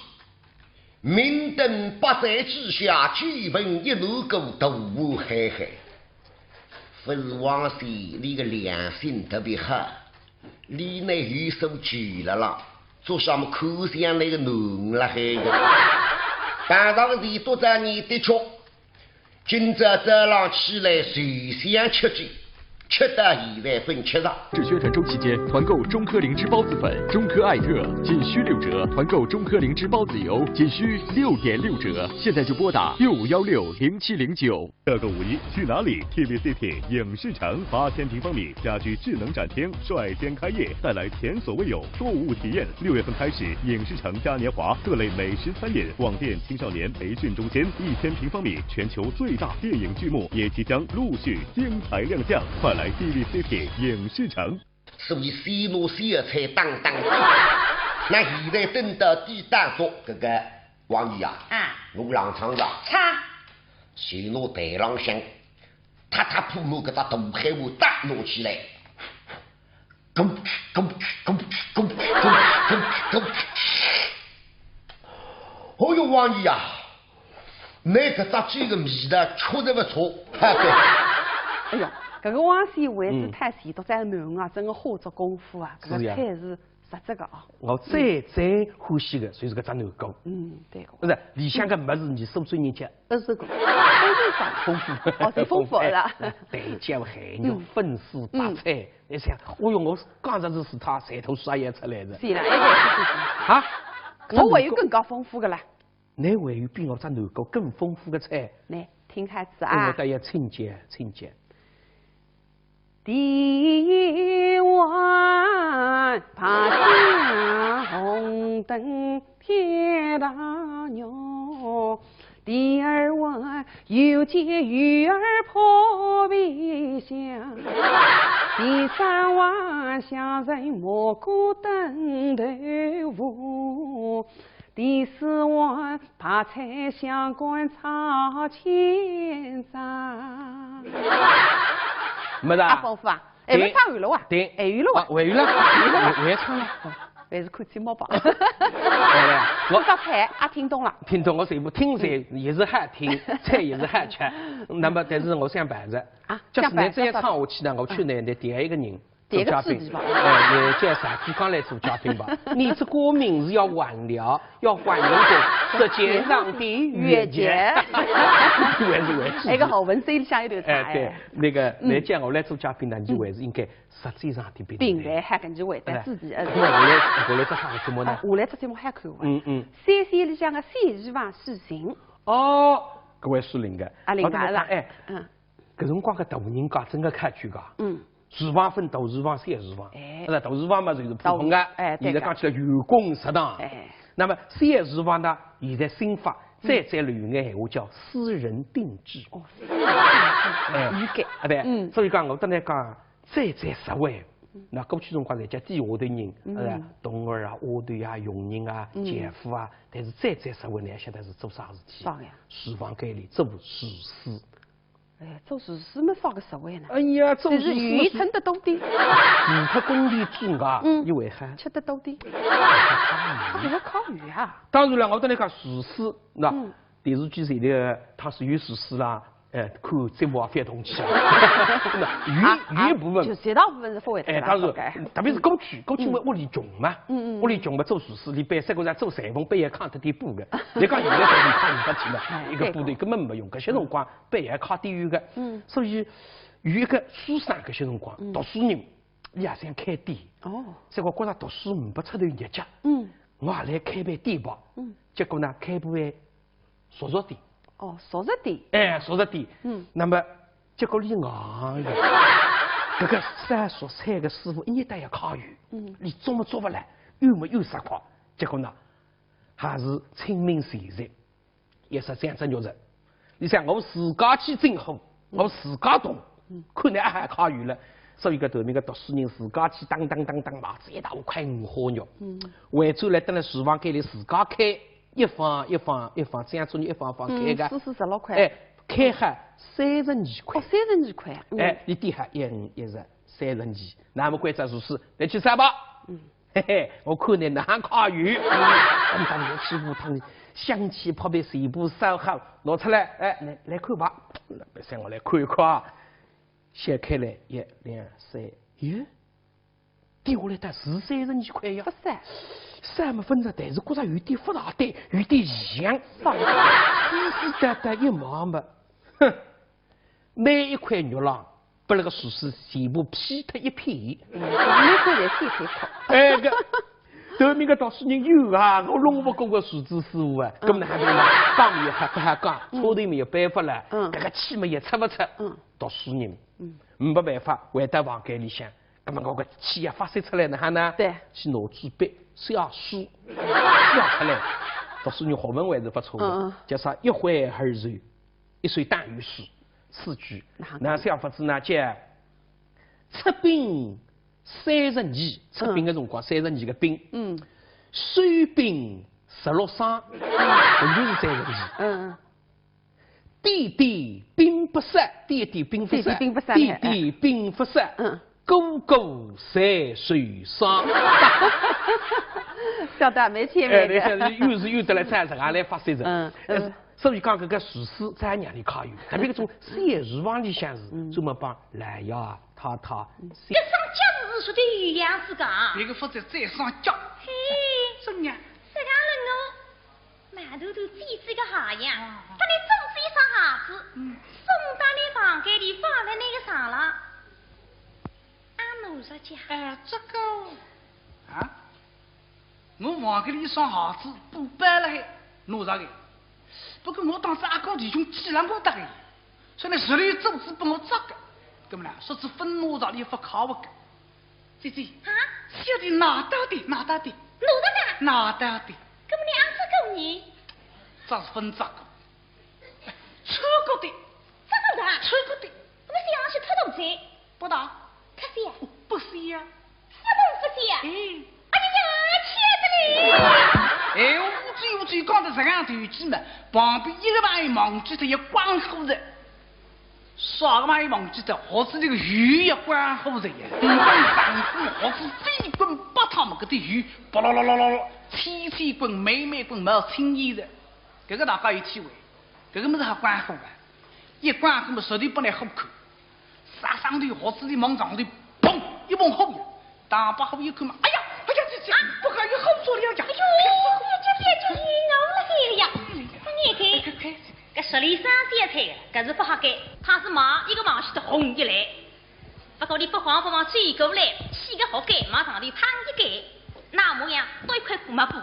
明灯八载之下，举本一路过都无海海。不是王西你个良心特别好，你那有手举了啦，做什么口香那个浓了海个，班上的都在你的确。今朝早上起来，随想吃鸡，吃到现在分吃上。至宣传周期间，团购中科灵芝孢子粉、中科艾特仅需6折，团购中科灵芝孢子油仅需6.6折。现在就拨打65160709。这个五一去哪里 ？TV City 影视城8000平方米家居智能展厅率先开业，带来前所未有购物体验。6月份开始，影视城嘉年华各类美食餐饮、广电青少年培训中心，1000平方米全球最大电影剧目也即将陆续精彩亮相，快来 TV City 影视城。所以西路小菜当当。那现在等到第当中，这个王姨啊，我让唱的。唱。西路台浪向，踏踏铺路给他大海我打落起来。咚咚咚咚咚咚。哦哟，王姨啊，那个炸鸡个味道确实不错，哈对。哎呀。这个王先位置太细，都在门啊，真个花足功夫啊！这个菜是实质个啊。我最欢喜的就是个炸牛角。对个。不是，里向个么子你手最人家20个，丰富。哦，太丰富了。蛋饺、海肉、粉丝、大菜，你想，哦哟，我刚才是他舌头刷也出来的。是啦，一定是。啊？我还有更加丰富的啦。你还有比我炸牛角更丰富的菜？来，听开始啊。我带要清洁。第碗爬下红灯铁大牛，第二碗又见鱼儿破壁香，第三碗香人蘑菇炖豆腐，第四碗扒菜香干炒千张。没的。丰富啊！还没唱完了哇？对，还有了哇？还有了，还唱了。还是看节目吧。我道菜啊，听懂了。听懂，我全部听噻，也是好听，菜也是好吃。那么，但是我想办着啊，就是你这样唱下去呢，我去呢，你点一个人。做嘉宾，你叫啥子刚来做嘉宾吧？你这歌名是要还了，要还人过舌尖上的月节。那个好文字里向有点差。对，那个来讲我来做嘉宾呢，你就还是应该舌尖上的并来还跟就会在自己。我来这啥个节目呢？我来这节目还看完。三线里向的三日房事情。哦，各位说另个。另外啦。搿辰光个大人家真个看剧噶。厨房分大厨房、小厨房，大厨房嘛就是普通的，现在讲起来员工食堂。那么小厨房呢，现在新法再流行的闲话叫私人定制。私人定制，对，所以讲我等来讲再实惠。那过去辰光侪叫低下头人，同儿啊、下头啊、佣人啊、姐夫啊，但是再实惠呢，晓得是做啥事体？厨房间里做厨师。做厨师没啥个实惠呢。哎呀，做厨师愿意撑得多点。除脱工地之外，因为还吃得多点。还要烤鱼啊！当然了，我跟你讲厨师，那电视剧里的他是有厨师啦，看节目啊非常同气啊。鱼部分就绝大部分是不会的。当然，特别是过去我屋里穷嘛，屋里穷嘛做厨师，你背3个人做裁缝背也扛得点布的。你讲现在裁缝扛不起了，一个部队根本没用，搿些辰光背也扛点有的。所以有一个书生搿些辰光，读书人也想开店。结果觉着读书唔不出头日脚。我也来开办店吧。结果呢，开办熟食店。熟食店。熟食店。那么结果你硬呀，这个三熟菜的师傅一年都要烤鱼。你做么做不来，又没有啥块。结果呢，还是亲民现实，也是这样子肉食。你想我自家去整好，我自家动，看来还烤鱼了。所以个头面个读书人自家去当麻子一大块5花肉。回转来等在厨房间里自家开。一方，这样做你一方开个，44、16块，开下32块， 32块，你点下1、5、1、10、30期，那么关键就是来去3吧。嘿嘿，我看你难考语。当年去5趟，香气泡的水部烧好，拿出来，哎，来看吧。别让我来看一看啊。掀开来，1、2、3，哟，跌下来的是30几块呀。不是，3么分着，但是觉着有点复杂的，有点异样。湿湿哒哒一毛么，哼，每一块肉浪。把那个厨师全部劈脱一片，每个人先开口。哎个，后面个读书人有啊，我弄不过个数字师傅啊，咁哪能呢？讲也还不还讲，车头没有办法了，这个气嘛也出不出，读书人，没办法回到房间里向，那么我个气也发泄出来呢，哈呢，对，去拿纸笔写书，写出来，读书人学问还是不错的，叫啥一挥而就，一水大于水。4句，那小法子呢？叫出兵30年，出兵的辰光30年的兵，收兵16伤，这就是30年。弟弟兵不杀，弟弟兵不杀，弟弟兵不杀，哥哥3岁伤。晓得没前面的。又是又得来战场，俺来发泄着。所以讲，这个厨师在哪里考虑？特别这种写厨房里向是，专门帮来呀、太。这上脚是说的语言是讲。别个负责再上脚。嘿，什么呀？这个人哦，满头都挤这个哈样，把你整这一双鞋子，送到你房间里放在那个上了。俺奴说讲。这个啊，我房间里一双鞋子不摆了还，奴啥个？不过我当时阿哥弟兄既然我得的，所以那手里组织帮我扎个，怎么啦？说是分我这里不考我个，姐姐啊，晓得拿到的，拿到的，拿到的，怎么你俺这个你？这是分这个，出国的，这个的，出国的，我们想去偷东西，不打，可是呀，不是呀，什么不是呀？哎呀，哎，无罪讲的这样头记嘛，旁边一个嘛也忘记的也关乎着，啥个嘛也忘记的，或是这个鱼也关乎着呀，不管上股或是飞滚把他们个的鱼，巴啦啦啦啦啦，气滚美滚没有轻易的，这个大家有体会，这个么子还关乎啊，一关乎嘛手里不来虎口，杀上头或是的猛上头，砰一蹦后面，大把后一口嘛，哎呀。这不还有好做了呀！哎呦，这我了黑了呀！你看，这10里3鲜菜，可是不好改。他是忙一个忙起的红一来，不过你不慌不忙追过来，起个好改，马上就烫一改，那模样多一块布嘛布，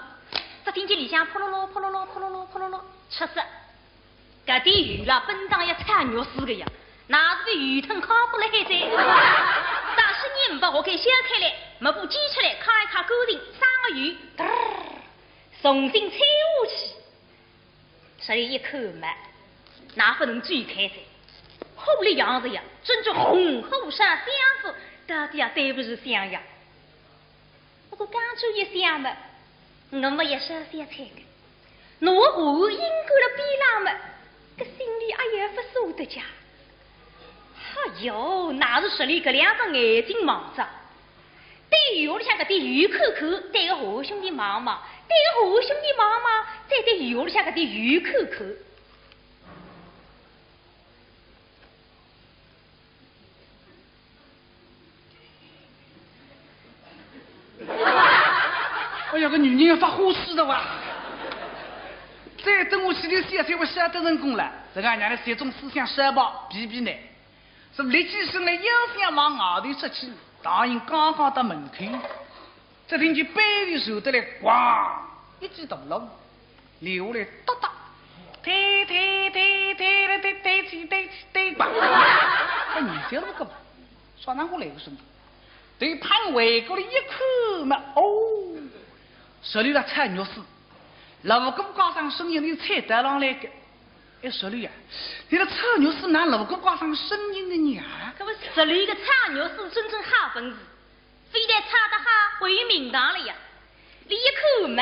只听见里向扑噜噜扑噜噜扑噜噜扑噜噜，吃死！这点鱼了，本当要菜肉丝个呀，哪是个鱼藤烤不来海在？但是你唔把我给掀开来。没布挤出来，看一看勾定3个鱼，送进菜屋去。所以一口嘛，哪不能追开噻？后里样子呀，真正红后山相思，到底呀对不是香呀？不过刚出一想嘛，我们也是些菜的。我我应过了比浪嘛，这心里也不舍得家。哎呦，哪是10里这2只眼睛望着？对鱼里向个的鱼口口，对个和兄弟忙忙，对个和兄弟忙忙，再对鱼里向个的鱼口口。哎呀，个女人要发火气的哇！再等我洗头洗才我晓得成功了，这个娘的这种思想山吧，比比呢，是立起身来又想往外头出去。大人刚刚到门口，只听见背里受得来咣一记大龙，流来哒哒，推吧！我你这么个，说那我来个什么？对盘围过来一口嘛，哦，手里的菜肉丝，老公挂上声音的菜单上来个。哎，说了呀，你的菜肉丝拿老公挂上声音的你啊！可不10里个菜肉丝真正好分子，非得差得好归于名堂了呀！你一口嘛，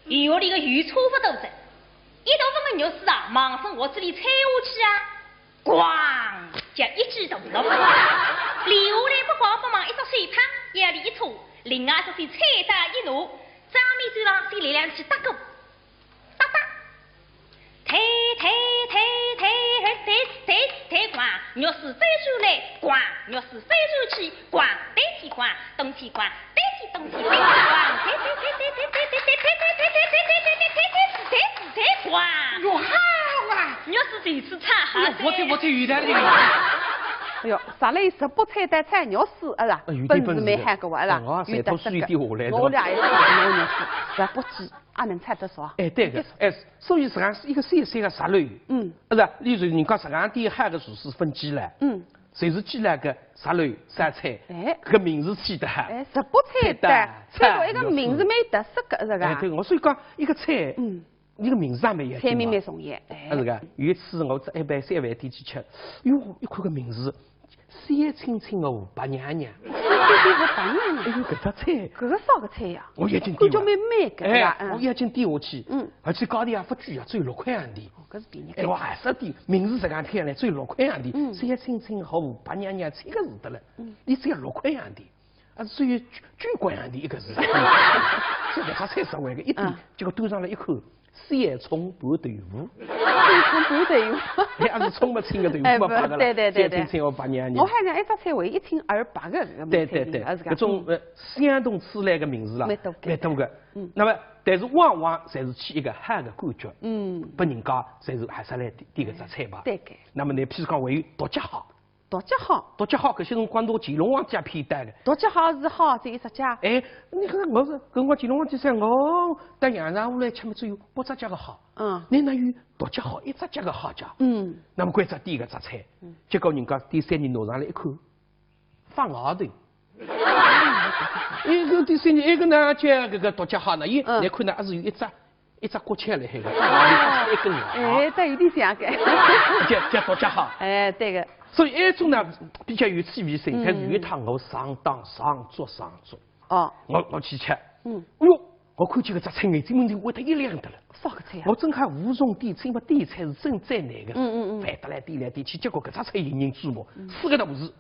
鱼里个鱼粗不都在，一头这么肉丝啊，马上我这里踩下去啊，咣，就一记大龙，留下来不慌不忙，一只水汤一里一搓，另外一只手菜打一拿，张面嘴上先来两句打鼓，哒哒，推光，肉丝飞出来光，肉丝飞出去光，对天光，东天光，对天东天，对天光，对光。哟好啊！肉丝这次炒好。我听鱼蛋的。哎哟，上来十八菜单菜肉丝，是吧？本事蛮喊个哇，是吧？有的是个。我俩也是肉丝，是吧？不鸡也能菜得少。哎，对个，哎，所以实际上是一个三个杀肉。是吧？例如人家实际上点喊个厨师分鸡来。就是鸡来个杀肉三菜。哎，个名字起得哈。哎，十八菜单，这个一个名字蛮特色个，是吧？对，我所以讲一个菜。一个名字也没有。菜名蛮重要。是个，有一次我在130饭店去吃，哟，一看个名字，山青青的胡八娘娘。山青青胡八娘娘。哎呦，搿只菜，搿个啥个菜呀？我眼睛感觉蛮美个，对吧？我眼睛点下去，而且高头也不贵啊，只有6块洋钿。搿是便宜。哎，我20点，名字实际上听来只有6块洋钿。山青青和胡八娘娘3个字得了，你只要6块洋钿，啊，只有9块洋钿一个字。这搿只菜实惠个，一点，结果端上来一口。三葱拌豆腐，三葱拌豆腐，还是葱不清的豆腐嘛，摆个了。对。三青我八娘娘。我还讲一只菜为一清二白个个。对，搿种相同吃来个名字啦，蛮多个。那么，但是往往侪是起一个汉的感觉。拨人家侪是还是来点搿只菜吧。对个。那么呢，譬如讲还有独脚好。独脚好，搿些辰光到乾隆皇帝也偏带个。独脚好是好这一只脚。哎，你看我是搿我乾隆皇帝说我到洋上下来吃么只有8只脚个好。你那有独脚好1只脚个好脚。那么关只点搿只菜，结果人家第3年拿上来一看，放号头。一个第3年，一个呢叫搿个独脚好呢，伊来看呢还是有一只骨切辣海个，一根牙。哎，这有点像个。叫独脚好。哎，对个。所以一种呢比较有趣味性，但是有一趟我上当上桌。哦。我去吃。哟，我看见搿只菜眼睛门睛会得一亮的了。啥个菜呀？我真看无从点菜，嘛点菜是真再难个。翻得来点来点去，结果搿只菜引人注目，4个大字